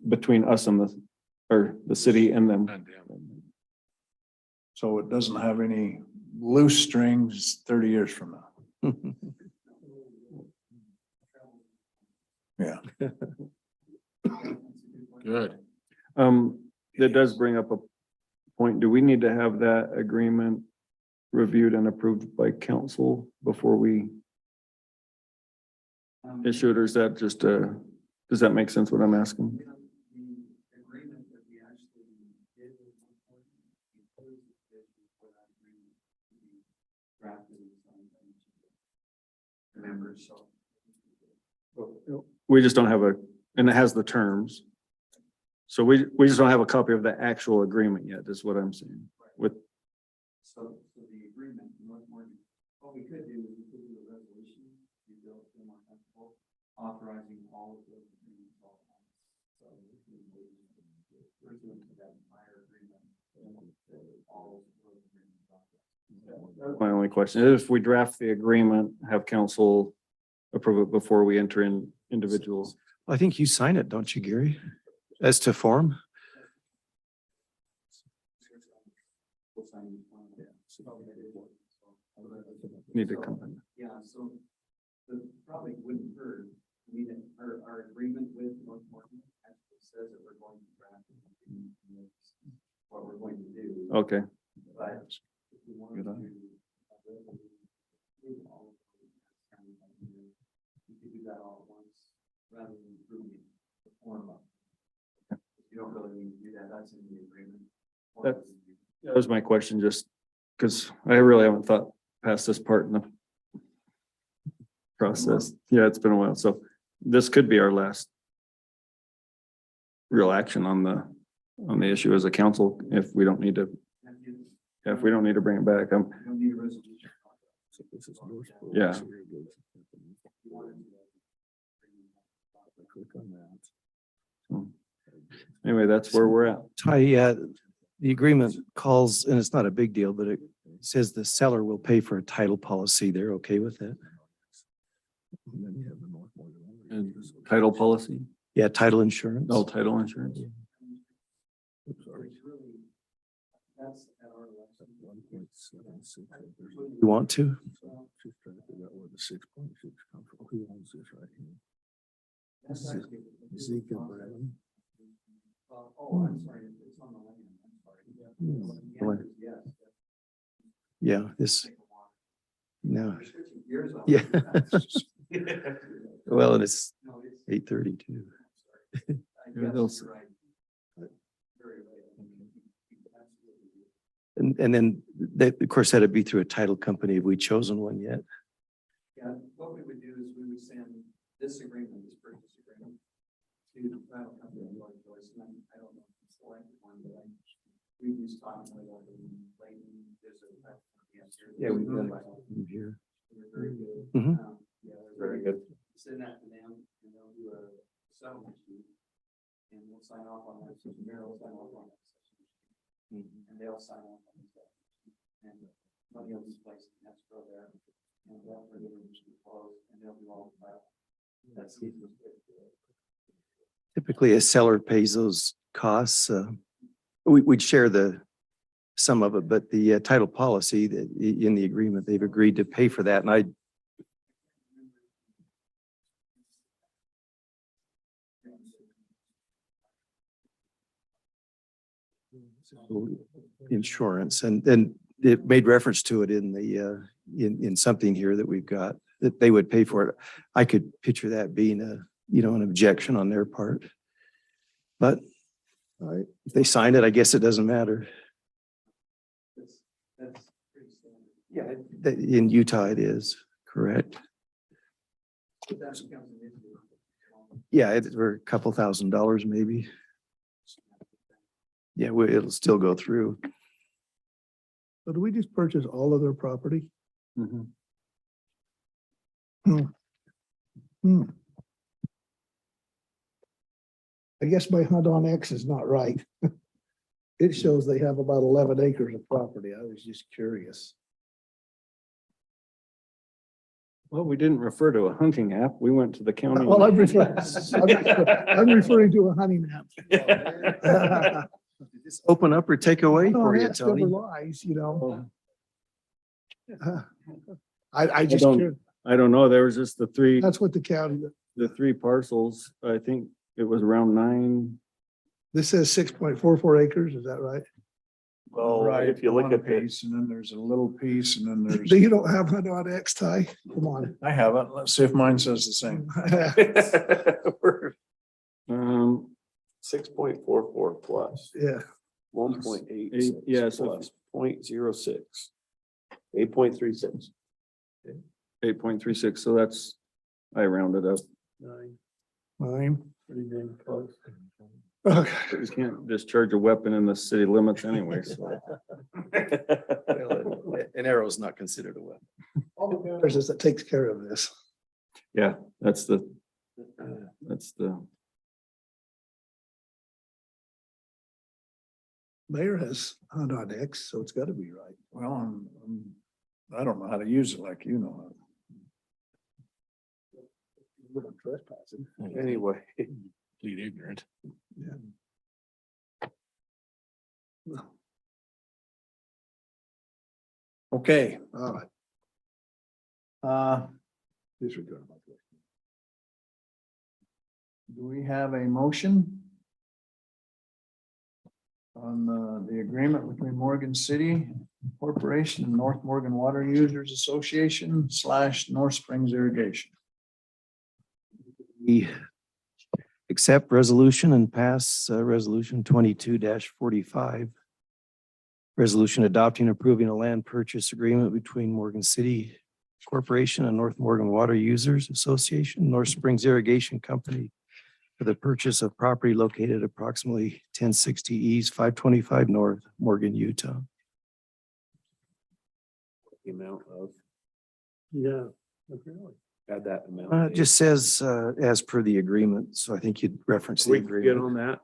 between us and the city and them. So it doesn't have any loose strings 30 years from now. Yeah. Good. That does bring up a point. Do we need to have that agreement reviewed and approved by council before we issue it, or is that just a Does that make sense what I'm asking? We just don't have and it has the terms. So we just don't have a copy of the actual agreement yet, is what I'm saying with. So the agreement, what we could do is we could do a resolution, you feel more comfortable authorizing all of those agreements all at once. So we're doing that entire agreement. All of those agreements. My only question is if we draft the agreement, have council approve it before we enter in individual. I think you sign it, don't you, Gary? As to form? Need to come in. Yeah, so the probably wouldn't hurt. I mean, our agreement with North Morgan actually says that we're going to draft what we're going to do. Okay. But if we wanted to. You could do that all at once rather than approving the form up. You don't really need to do that. That's in the agreement. That was my question, just because I really haven't thought past this part in the process. Yeah, it's been a while. So this could be our last real action on the issue as a council if we don't need to, if we don't need to bring it back. Yeah. Anyway, that's where we're at. Ty, yeah, the agreement calls, and it's not a big deal, but it says the seller will pay for a title policy. They're okay with that? And title policy? Yeah, title insurance. Oh, title insurance. You want to? Oh, I'm sorry, it's on the land. Yeah, this. No. Yeah. Well, and it's 8:32. And then of course, that'd be through a title company. Have we chosen one yet? Yeah, what we would do is we would send this agreement, this purchase agreement to the title company. I don't know if it's selected one, but we just talked about it in Layton. Yeah, we've done that here. Very good. Yeah, very good. Send that to them and they'll do a settlement sheet. And we'll sign off on that. So the mayor will sign off on that. And they'll sign off on that. And money will be placed in escrow there. And they'll bring it into the close and they'll do all the title. That's typically a seller pays those costs. We'd share some of it, but the title policy that in the agreement, they've agreed to pay for that. And insurance and then it made reference to it in the in something here that we've got that they would pay for it. I could picture that being an objection on their part. But if they sign it, I guess it doesn't matter. Yeah, in Utah it is, correct. Yeah, it's for a couple $1,000 maybe. Yeah, it'll still go through. So do we just purchase all of their property? Mhm. I guess my hunt on X is not right. It shows they have about 11 acres of property. I was just curious. Well, we didn't refer to a hunting app. We went to the county. Well, I'm referring to a hunting map. Just open up or take away No, for you, that never Tony. lies, you know. Oh. I just, I don't know. There was just the three parcels. I think it was around 9. This says 6.44 acres, is that right? Well, Right, if you look one at the, piece, and then there's a little piece, and then there's, You don't have hunt on X, Ty? Come on. I haven't. Let's see if mine says the same. 6.44 plus Yeah, 1.8. Yeah, so- Plus 0.06. 8.36. 8.36, so that's, I rounded up. mine. Pretty dang close. Okay. But you can't discharge a weapon in the city limits anyway, so. An arrow is not considered a weapon. All that matters is that takes care of this. Yeah, that's the. Mayor has hunt on X, so it's gotta be right. Well, I don't know how to use it like you know. Trespassing. Anyway, Plead ignorant. Okay, All right. disregard my question. Do we have a motion on the agreement between Morgan City Corporation and North Morgan Water Users Association / North Springs Irrigation? We accept resolution and pass resolution 22-45. Resolution adopting and approving a land purchase agreement between Morgan City Corporation and North Morgan Water Users Association, North Springs Irrigation Company for the purchase of property located approximately 1060 East, 525 North, Morgan, Utah. the amount of, Yeah. add that amount. It just says as per the agreement, so I think you'd reference the We can get agreement. on that.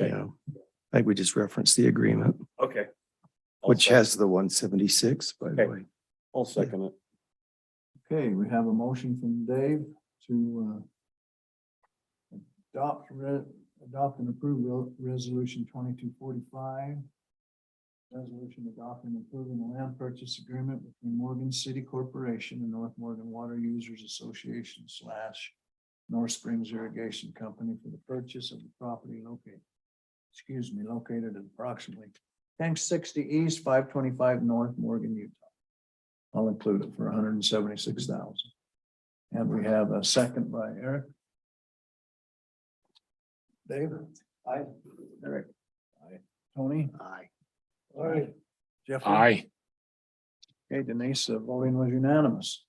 Okay. Yeah, I think we just referenced the agreement, Okay. I'll which second- has the 176, by the Okay. way. I'll second it. Okay, we have a motion from Dave to adopt and approve resolution 2245. Resolution adopting and approving a land purchase agreement between Morgan City Corporation and North Morgan Water Users Association / North Springs Irrigation Company for the purchase of the property located at approximately 1060 East, 525 North, Morgan, Utah. I'll include it for $176,000. And we have a second by Eric. David? Aye. Eric? Aye. Tony? Aye. All right. Jeffrey? Aye. Okay, Denise, voting was unanimous.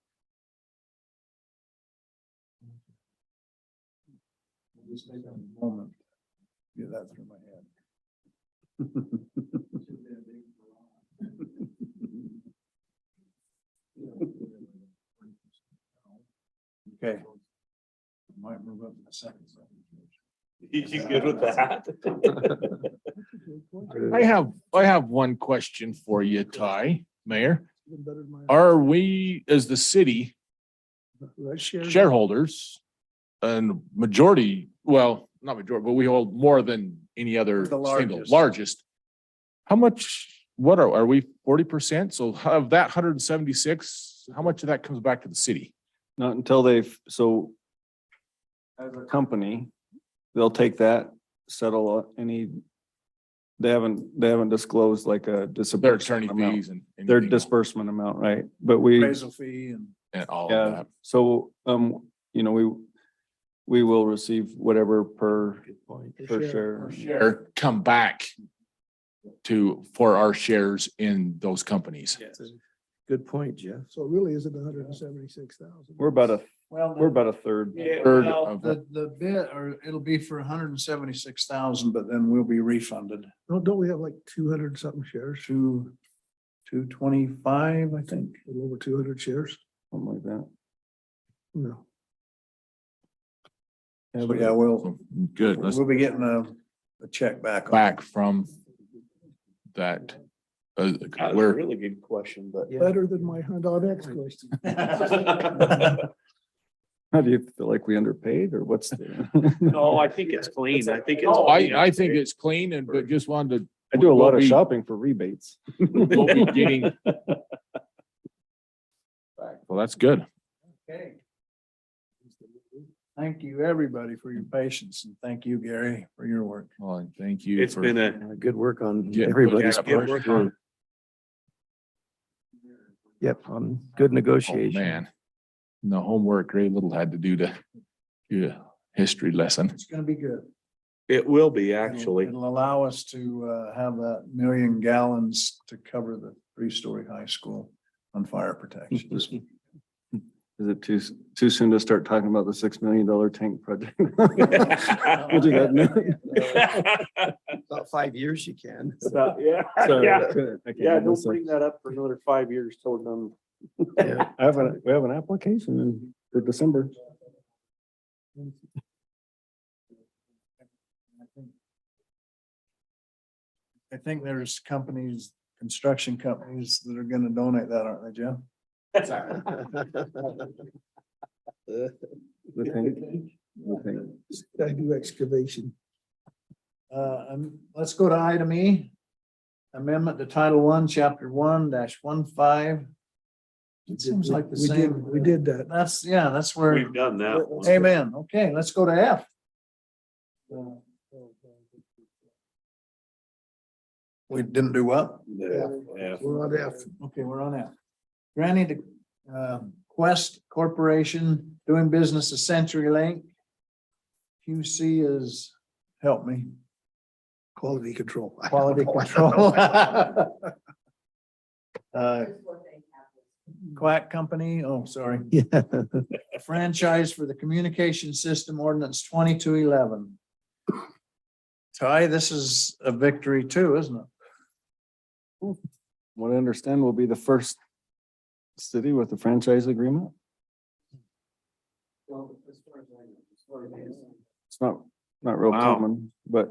Just take a moment. Get that through my head. Okay. Might move up to the second. You good with that? I have one question for you, Ty, Mayor. Are we, as the city shareholders and majority, well, not majority, but we hold more than any other The single, largest. largest. How much, what are we 40%? So of that 176, how much of that comes back to the city? Not until they've, so as a company, they'll take that, settle any, they haven't disclosed like a Their disbursement attorney amount. fees and. Their anything else disbursement amount, right? But we, Appraisal fee and. And all of yeah, that. so, we will receive whatever per share. Share come back for our shares in those companies. Good point, Jeff. So it really isn't 176,000. We're about a third. Third of The bid, or it'll be for 176,000, but then we'll be refunded Don't we have like 200 something shares? to 225, I think. A little over 200 shares? Something like that. No. So yeah, we'll Good, let's be getting a check back. back from that. That's a We're, really good question, but. Better than my hunt on X question. How do you feel like we underpaid or what's the? No, I think it's clean. I think it's. I think it's clean and, but just wanted to. I do a lot of we'll be- shopping for rebates. We'll be getting. Well, that's good. Okay. Thank you, everybody, for your patience, and thank you, Gary, for your work. Well, and thank you. It's for- been a. Good work on Yeah, everybody's yeah, good part. work on- Yep, on good Oh, negotiation. man. And the homework Ray Little had to do to do a history lesson. It's gonna be good. It will be actually. It'll allow us to have that 1,000,000 gallons to cover the 3-story high school on fire protection. Is it too soon to start talking about the $6 million tank project? We'll do that now. About 5 years you can. Yeah, Sorry, yeah, I can't yeah, do don't this. bring that up for another 5 years till we're done. We have an application in for December. I think there's companies, construction companies that are gonna donate that, aren't they, Jim? The tank. I do excavation. Let's go to item E. Amendment to Title I, Chapter 1-15. It seems like the We did- same. We did that. That's where, We've done that one. amen. Okay, let's go to F. We didn't do what? Yeah. We're on F. Okay, we're on F. Granting to Quest Corporation doing business as CenturyLink. QC is, help me, Quality control. quality control. Quack Company, oh, sorry. Yeah. A franchise for the communication system ordinance 2211. Ty, this is a victory too, isn't it? What I understand will be the first city with a franchise agreement. It's not real Wow. common, but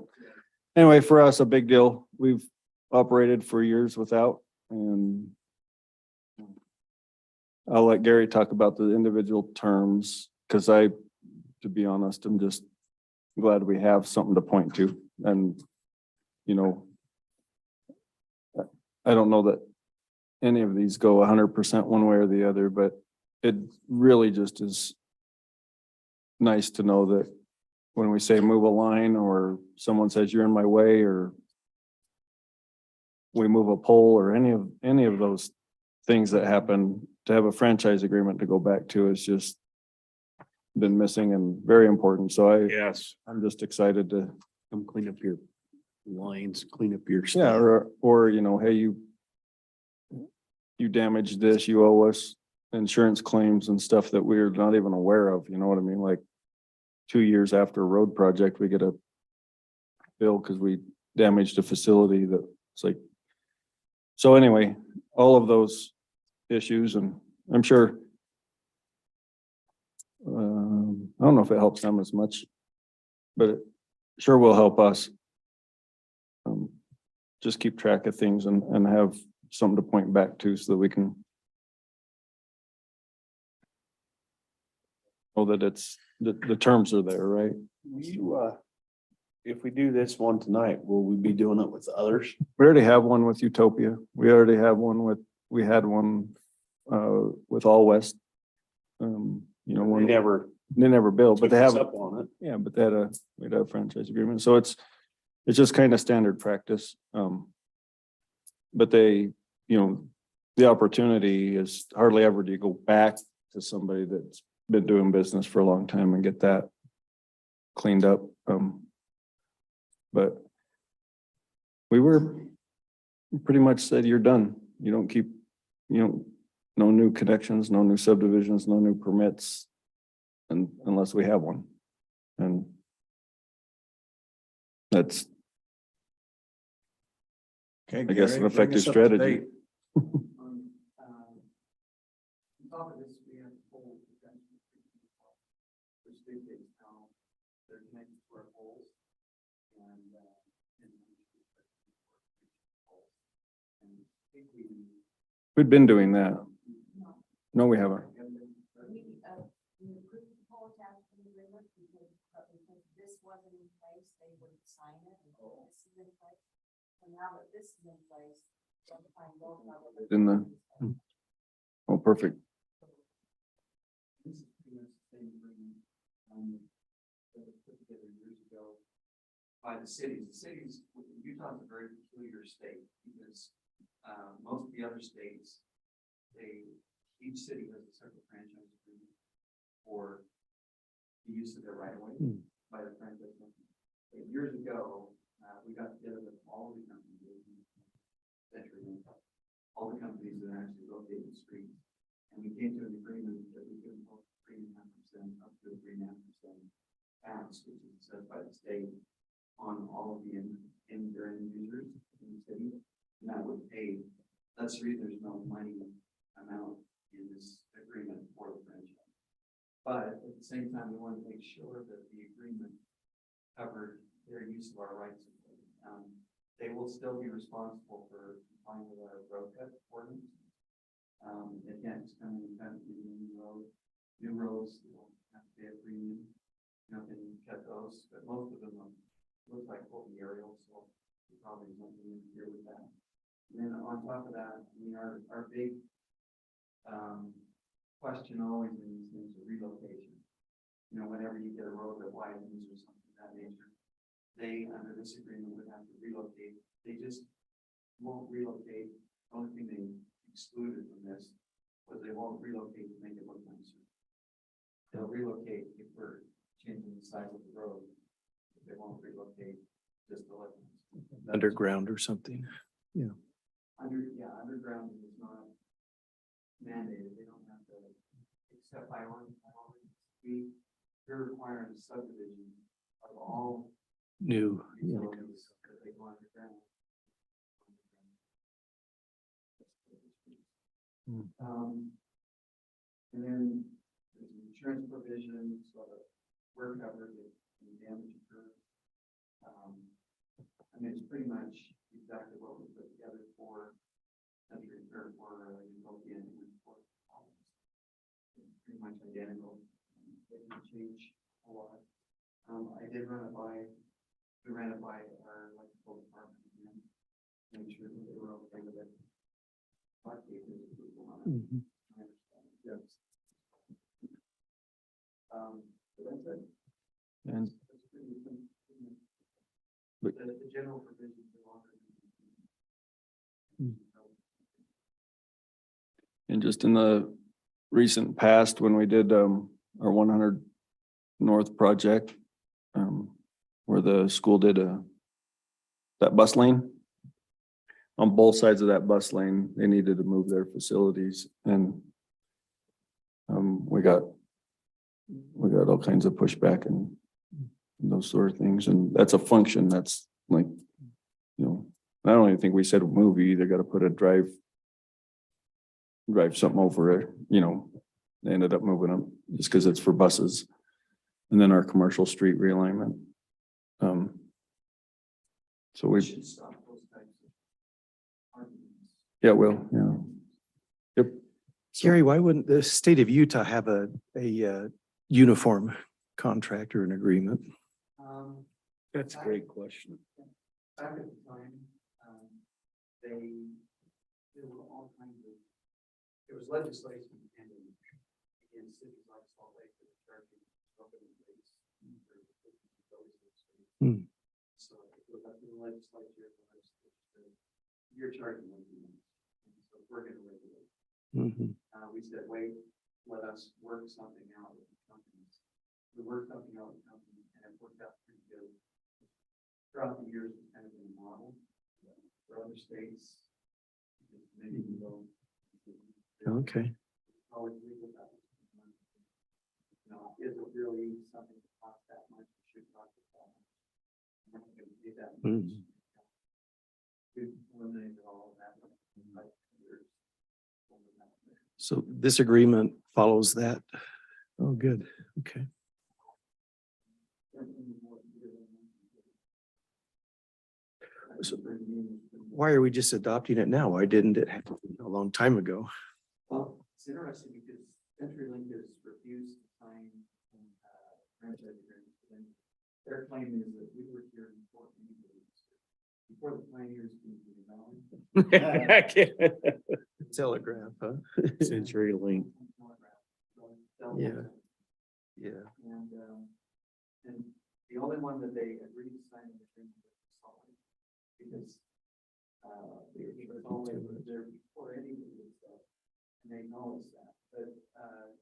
anyway, for us, a big deal. We've operated for years without, and I'll let Gary talk about the individual terms, because to be honest, I'm just glad we have something to point to. And, you know, I don't know that any of these go 100% one way or the other, but it really just is nice to know that when we say move a line, or someone says you're in my way, or we move a pole, or any of those things that happen, to have a franchise agreement to go back to is just been missing and very important. So Yes, I'm just excited to, come clean up your lines, clean up your yeah, stuff. or, you know, hey, you damaged this, you owe us insurance claims and stuff that we're not even aware of, you know what I mean? Like 2 years after a road project, we get a bill because we damaged a facility that it's like. So anyway, all of those issues, and I'm sure I don't know if it helps them as much, but it sure will help us. Just keep track of things and have something to point back to so that we can know that it's, the terms are there, right? If we do this one tonight, will we be doing it with others? We already have one with Utopia. We already have one we had one with All West. You know, they never built, but took they us have, up on it. yeah, but we'd have a franchise agreement. So it's just kind of standard practice. But they, you know, the opportunity is hardly ever do you go back to somebody that's been doing business for a long time and get that cleaned up. But we were pretty much said, you're done. You don't keep, no new connections, no new subdivisions, no new permits, and unless we have one. And that's, Okay, I guess, Gary, an bring effective us up to strategy. date. We've been doing that. No, we haven't. This wasn't in place, they wouldn't sign it, and this is in place. And now that this is in place, sometime they'll know. In the, oh, perfect. By the cities. The cities, Utah's a very peculiar state because most of the other states, each city has a separate franchise agreement for the use of their right of way by the franchise company. But years ago, we got together with all the companies, CenturyLink, all the companies that actually located the streets. And we came to an agreement that we could both 3.5% up to a 3.5% tax, which is set by the state on all of the end users in the city. And that would pay, that's the reason there's no money amount in this agreement for the franchise. But at the same time, we want to make sure that the agreement covered their use of our rights. They will still be responsible for complying with our road cut ordinance. They can't just come in and cut new roads, they'll have to pay a premium, and cut those, but most of them look like open aerials, so we probably won't interfere with that. And then on top of that, I mean, our big question always in these things is relocation. Whenever you get a road that widens or something of that nature, they, under this agreement, would have to relocate. They just won't relocate. The only thing they excluded from this was they won't relocate to make it look nicer. They'll relocate if we're changing the size of the road. They won't relocate just to look nice. Underground or something. Underground is not mandated. They don't have to, except by ordinance. We're requiring a subdivision of all New. utilities that they go underground. And then there's an insurance provision, so that we're covered if any damage occurs. It's pretty much exactly what we put together for Century or for Utopia and for it's pretty much identical. It didn't change a lot. I did run it by, we ran it by our electrical department again, make sure that they were okay with it. But they did approval on it. I understand. Yes. So that's it. And That's pretty simple. But- The general provisions are longer. And just in the recent past, when we did our 100 North project, where the school did that bus lane. On both sides of that bus lane, they needed to move their facilities, and we got all kinds of pushback and those sort of things, and that's a function that's like, I don't even think we said move, you either got to put a drive something over it, they ended up moving them just because it's for buses. And then our commercial street realignment. So we, Should stop those types of arguments. yeah, yep. Gary, why wouldn't the state of Utah have a uniform contract or an agreement? That's a great question. Back at the time, there were all kinds of, there was legislation pending against cities like Salt Lake that were charging property rates. So it goes up to the legislature, you're charging what you want. So we're going to regulate. We said, wait, let us work something out with the companies. We worked something out with the companies, and it worked out pretty good. Throughout the years, it's kind of been a model for other states. Maybe we go. Okay. Always leave with that. Is it really something that costs that much? It should cost us that much. We're not going to do that. We've eliminated all of that. Like years. So this agreement follows that. Oh, good. Okay. So why are we just adopting it now? Why didn't it happen a long time ago? Well, it's interesting because CenturyLink has refused to sign franchise agreements. And their claim is that we were here before the pioneers came to the valley. Telegraph, huh? CenturyLink. Yeah. Yeah. And the only one that they agreed to sign an agreement with was Salt Lake, because Salt Lake was there before any of this stuff, and they acknowledged that. But I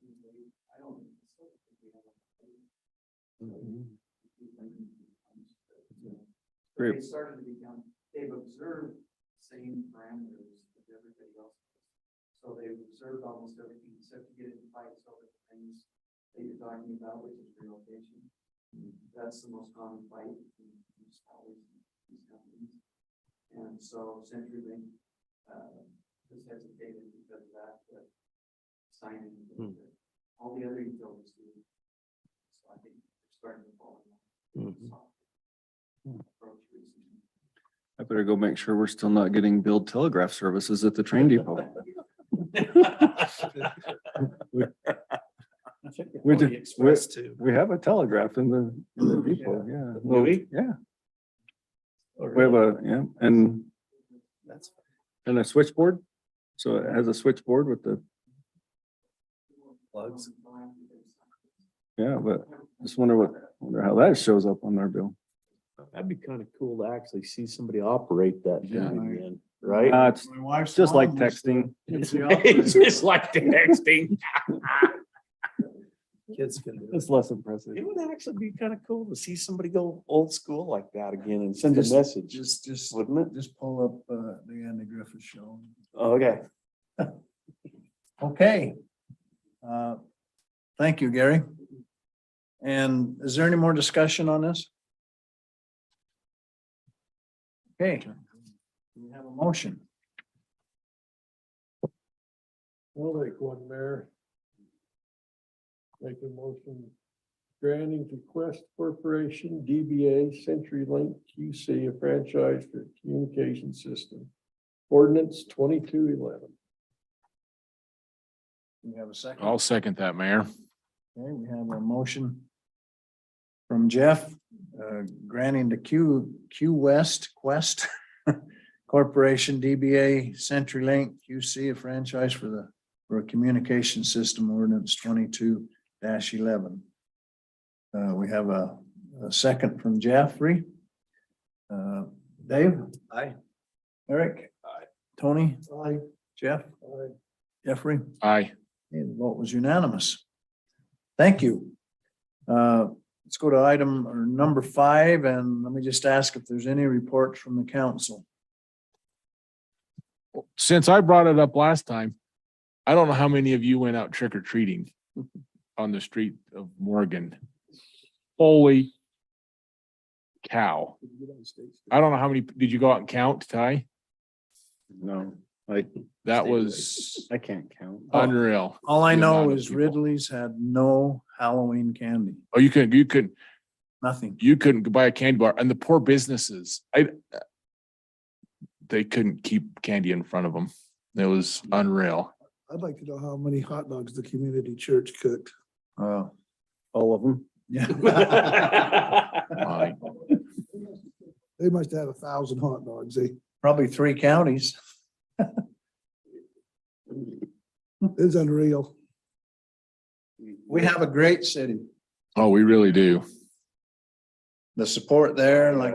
don't think we have. Great. They started to become, they've observed same parameters as everybody else. So they've observed almost everything except to get into fights over the things that you're talking about, which is relocation. That's the most common fight in these companies. And so CenturyLink, has hesitated because of that, but signing. All the other utilities do. So I think they're starting to fall in line. Approach recently. I better go make sure we're still not getting billed telegraph services at the train depot. We Pony do, Express too. we have a telegraph in the depot, yeah. Do we? Yeah, Oh, we have really? a, yeah, and That's a switchboard. So it has a switchboard with the, plugs. yeah, but just wonder how that shows up on our bill. That'd be kind of cool to actually see somebody operate that thing Yeah. again, right? It's My wife's just like mom was the- texting. was the It's operator. just like texting. Kids can do it. It's less impressive. It would actually be kind of cool to see somebody go old school like that again and Send send a us- message, Just wouldn't it? just pull up the Andy Griffith Show. Okay. Okay. Thank you, Gary. And is there any more discussion on this? Okay. We have a motion. I'll make one, Mayor. Make a motion granting to Quest Corporation, DBA CenturyLink QC, a franchise for communication system. Ordinance 2211. We have a second. I'll second that, Mayor. Okay, we have a motion from Jeff, granting to Q West Quest Corporation, DBA CenturyLink QC, a franchise for a communication system ordinance 22-11. We have a second from Jeffrey. Dave? Aye. Eric? Aye. Tony? Aye. Jeff? Aye. Jeffrey? Aye. Okay, the vote was unanimous. Thank you. Let's go to item or number 5, and let me just ask if there's any reports from the council. Since I brought it up last time, I don't know how many of you went out trick or treating on the street of Morgan. Holy cow. I don't know how many, did you go out and count, Ty? No, That was I can't count. unreal. All I The know amount of is people. Ridley's had no Halloween candy, Oh, you couldn't nothing. buy a candy bar, and the poor businesses, they couldn't keep candy in front of them. It was unreal. I'd like to know how many hot dogs the community church cooked. Oh, All of them. yeah. My They must have had 1,000 hot dogs. Probably 3 counties. It's unreal. We have a great city. Oh, we really do. The support there, like,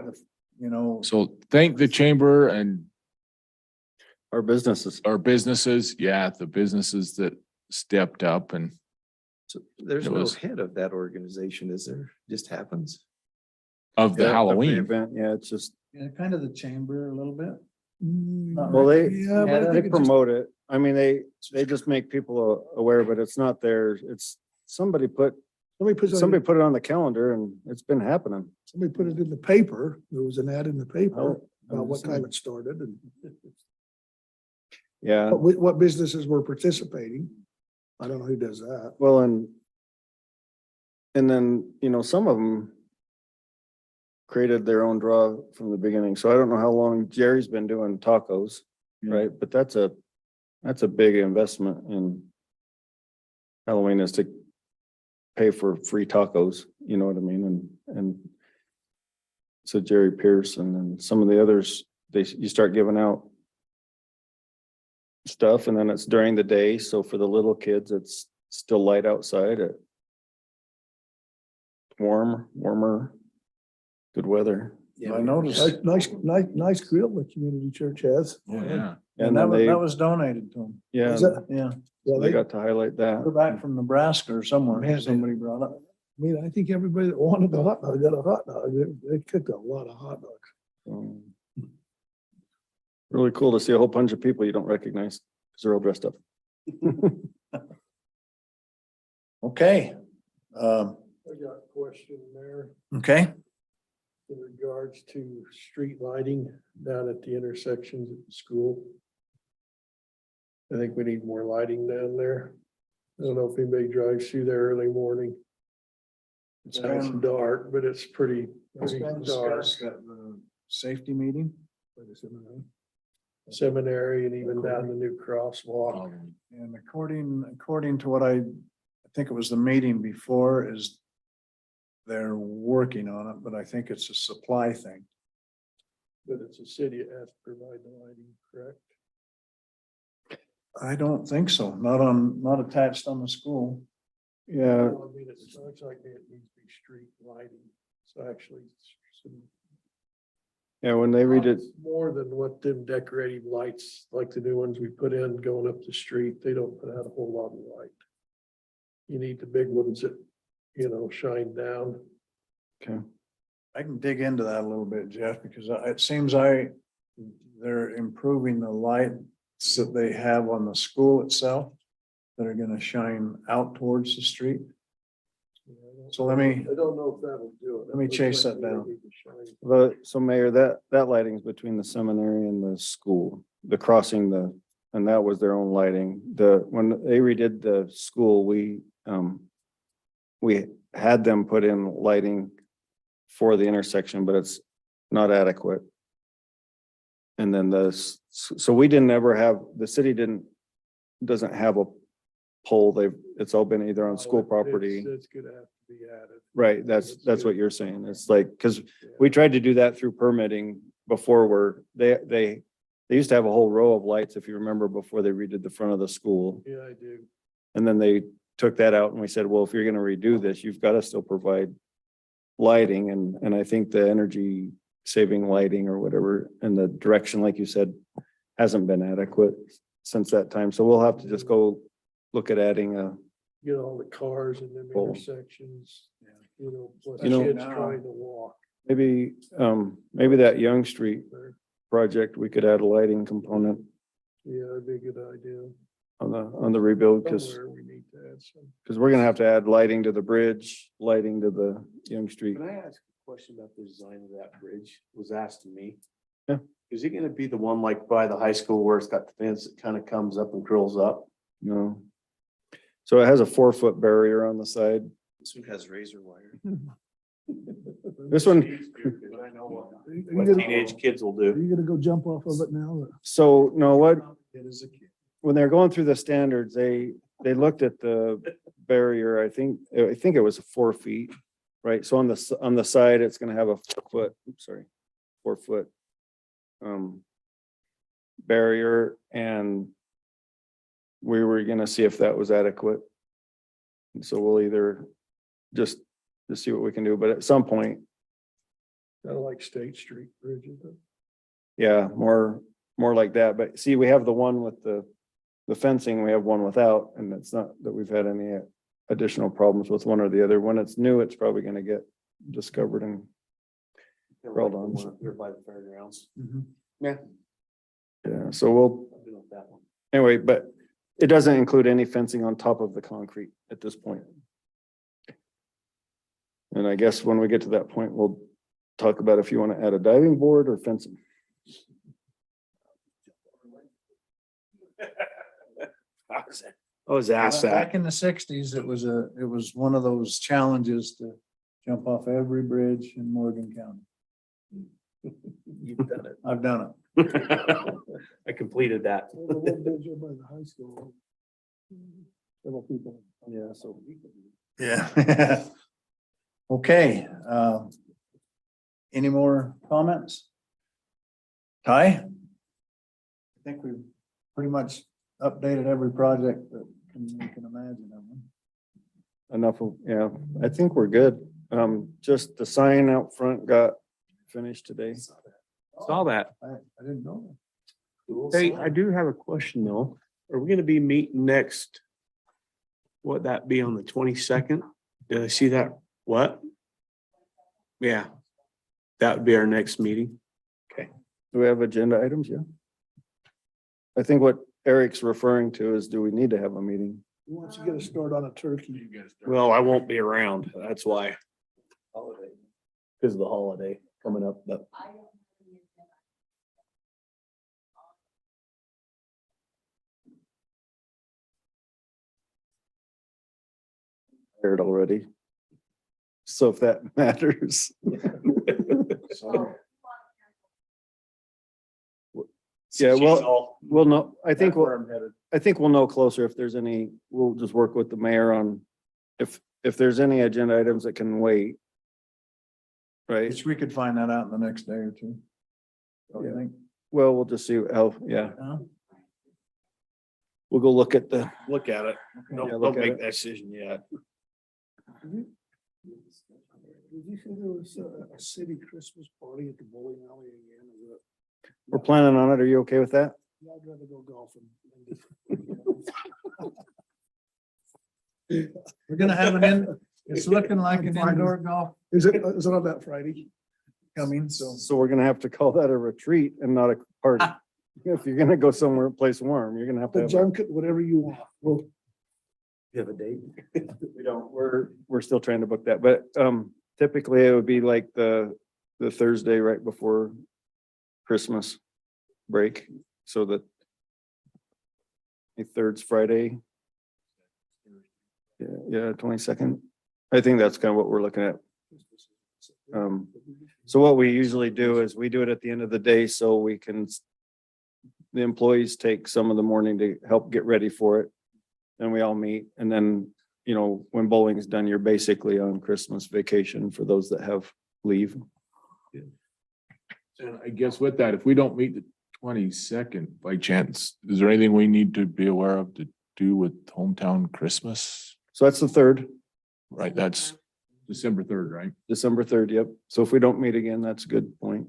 So thank the chamber and Our businesses. our businesses. Yeah, the businesses that stepped up and So there's It no was- head of that organization, is there? Just happens. of the Yeah, Halloween. Event, yeah, it's just, kind of the chamber a little bit. well, they, Yeah, but I they think it just- promote it. I mean, they just make people aware, but it's not theirs. It's somebody put it on the calendar and it's been happening. Somebody put it in the paper. There was an ad in the paper Oh, about what time it started and Yeah, what businesses were participating. I don't know who does that. well, and then, some of them created their own draw from the beginning. So I don't know how long Jerry's been doing tacos, Yeah. right? But that's a big investment in Halloween is to pay for free tacos, you know what I mean? And so Jerry Pearson and some of the others, you start giving out stuff and then it's during the day. So for the little kids, it's still light outside at warmer, good weather. Yeah, I noticed. Nice grill the community church has. Yeah. And then they, that was donated to them. yeah, Is that- Yeah. Yeah, they got to highlight that. We're back from Nebraska or somewhere. Man, Somebody brought up. I mean, I think everybody that wanted the hot dog got a hot dog. They cooked a lot of hot dogs. So, really cool to see a whole bunch of people you don't recognize because they're all dressed up. Okay. I got a question there Okay, in regards to street lighting down at the intersections at the school. I think we need more lighting down there. I don't know if anybody drives through there early morning. It's been- dark, but it's pretty it's been dark. discussed at the safety meeting. Seminary and even down the new crosswalk. And according to what I think it was the meeting before is they're working on it, but I think it's a supply thing. But it's a city that has to provide the lighting, correct? I don't think so. Not attached on the school. Yeah, I mean, it looks like it needs to be street lighting. So actually. some yeah, when they read it, More than what them decorative lights, like the new ones we put in going up the street, they don't put out a whole lot of light. You need the big ones that, shine down. okay, I can dig into that a little bit, Jeff, because it seems they're improving the lights that they have on the school itself that are gonna shine out towards the street. So let me, I don't know if that'll do it. Let me chase that down. so Mayor, that lighting's between the seminary and the school, the crossing and that was their own lighting. When they redid the school, we had them put in lighting for the intersection, but it's not adequate. And then so we didn't ever have, the city doesn't have a pole. It's all been either on school property. It's gonna have to be added. Right, that's what you're saying. It's like, because we tried to do that through permitting before they used to have a whole row of lights, if you remember, before they redid the front of the school. Yeah, I do. And then they took that out and we said, well, if you're gonna redo this, you've got to still provide lighting and I think the energy saving lighting or whatever, and the direction, like you said, hasn't been adequate since that time. So we'll have to just go look at adding Get all the cars in them Pole. intersections, plus You know- kids trying to walk. maybe that Young Street project, we could add a lighting component Yeah, that'd be a good idea. on the rebuild, because Somewhere we need to add some. we're gonna have to add lighting to the bridge, lighting to the Young Street. Can I ask a question about the design of that bridge? Was asked to me. Yeah. Is it gonna be the one like by the high school where it's got the fence that kind of comes up and curls up? No. So it has a 4-foot barrier on the side. This one has razor wire. This one, But I know what Are you what gonna- teenage kids will are do. you gonna go jump off of it now? so no, what, it is a kid. when they're going through the standards, they looked at the barrier, I think it was 4 feet, right? So on the side, it's gonna have a 4-foot barrier, and we were gonna see if that was adequate. And so we'll either just see what we can do, but at some point, Kind of like State Street Bridge, isn't it? yeah, more like that. But see, we have the one with the fencing, we have one without, and it's not that we've had any additional problems with one or the other. When it's new, it's probably gonna get discovered and rolled on. They're by the fairgrounds. Mhm. Yeah. yeah, so we'll, I've been with that one. anyway, but it doesn't include any fencing on top of the concrete at this point. And I guess when we get to that point, we'll talk about if you want to add a diving board or fencing. I was asked that. Back in the sixties, it was one of those challenges to jump off every bridge in Morgan County. You've done it. I've done it. I completed that. The one bridge over by the high school. Several people. Yeah, so. Yeah. Okay, any more comments? Ty? I think we've pretty much updated every project that we can imagine of them. Enough of, yeah, I think we're good. Just the sign out front got finished today. Saw that. I didn't know. Hey, I do have a question though. Are we gonna be meeting next? Would that be on the 22nd? Did I see that? What? Yeah. That would be our next meeting. Do we have agenda items? Yeah. I think what Eric's referring to is, do we need to have a meeting? Who wants to get a start on a turkey? Well, I won't be around. That's why. Holiday. Because of the holiday coming up, but I don't have any agenda. Aired already. So if that matters. Yeah, well, we'll know, I think, I think we'll know closer if there's any, we'll just work with the mayor on if there's any agenda items that can wait. Right? Which we could find that out in the next day or two. What do you think? Well, we'll just see how, yeah, Huh? we'll go look at it. Yeah, Don't look at make it. that decision yet. Did you say there was a city Christmas party at the bowling alley again? Is it- We're planning on it. Are you okay with that? Yeah, I'd rather go golfing. We're gonna have it's looking like an indoor golf Is it on that Friday? coming, so. So we're gonna have to call that a retreat and not a party. If you're gonna go somewhere, place warm, you're gonna have to The have. junket, whatever you want. Well, You have a date? We don't, we're still trying to book that, but typically it would be like the Thursday right before Christmas break, so that the third's Friday. Yeah, 22nd. I think that's kind of what we're looking at. So what we usually do is we do it at the end of the day so we can, the employees take some of the morning to help get ready for it. Then we all meet, and then, you know, when bowling is done, you're basically on Christmas vacation for those that have leave. And I guess with that, if we don't meet the 22nd by chance, is there anything we need to be aware of to do with hometown Christmas? So that's the third, Right, that's December 3rd, right? December 3rd, yep. So if we don't meet again, that's a good point.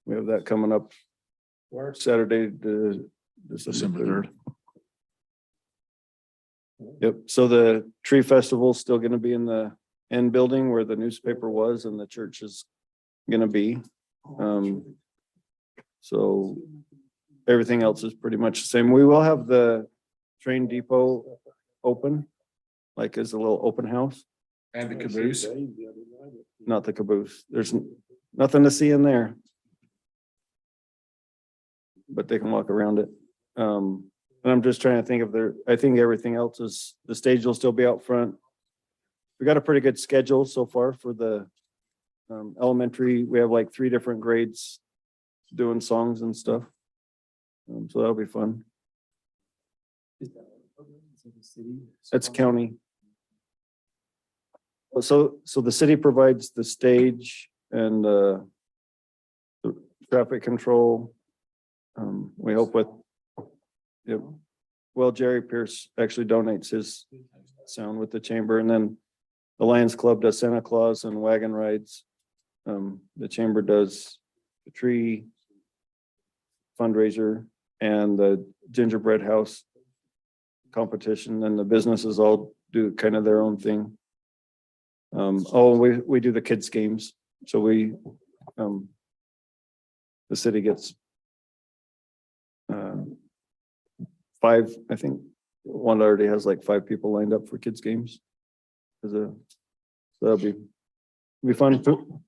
We have that coming up Saturday, December 3rd. Yep, so the tree festival is still gonna be in the end building where the newspaper was and the church is gonna be. So everything else is pretty much the same. We will have the train depot open, like as a little open house, And the caboose? not the caboose. There's nothing to see in there. But they can walk around it. And I'm just trying to think of I think everything else is, the stage will still be out front. We got a pretty good schedule so far for the elementary. We have like 3 different grades doing songs and stuff. So that'll be fun. That's county. So the city provides the stage and the traffic control. We help with. Yep. Well, Jerry Pierce actually donates his sound with the chamber, and then the Lions Club does Santa Claus and wagon rides. The chamber does the tree fundraiser and the gingerbread house competition, and the businesses all do kind of their own thing. We do the kids games, so the city gets 5, I think one already has like 5 people lined up for kids games. So that'll be fun.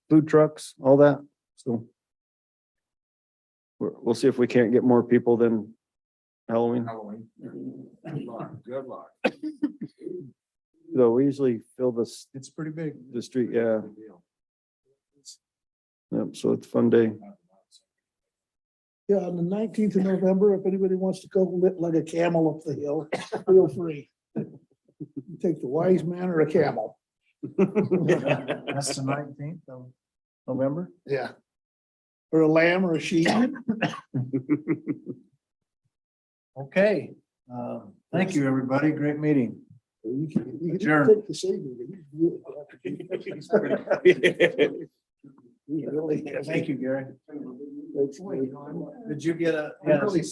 Food trucks, all that. So we'll see if we can't get more people than Halloween. Good luck. So we usually fill It's pretty big. the street, yeah. Yep, so it's a fun day. Yeah, on the 19th of November, if anybody wants to go lit like a camel up the hill, feel free. Take the wise man or a camel. That's the 19th of November. Yeah. Or a lamb or a sheep. Okay. Thank you, everybody. Great meeting. You can Adjourn. take the savior. Thank you, Gary. Did you get a? I'm really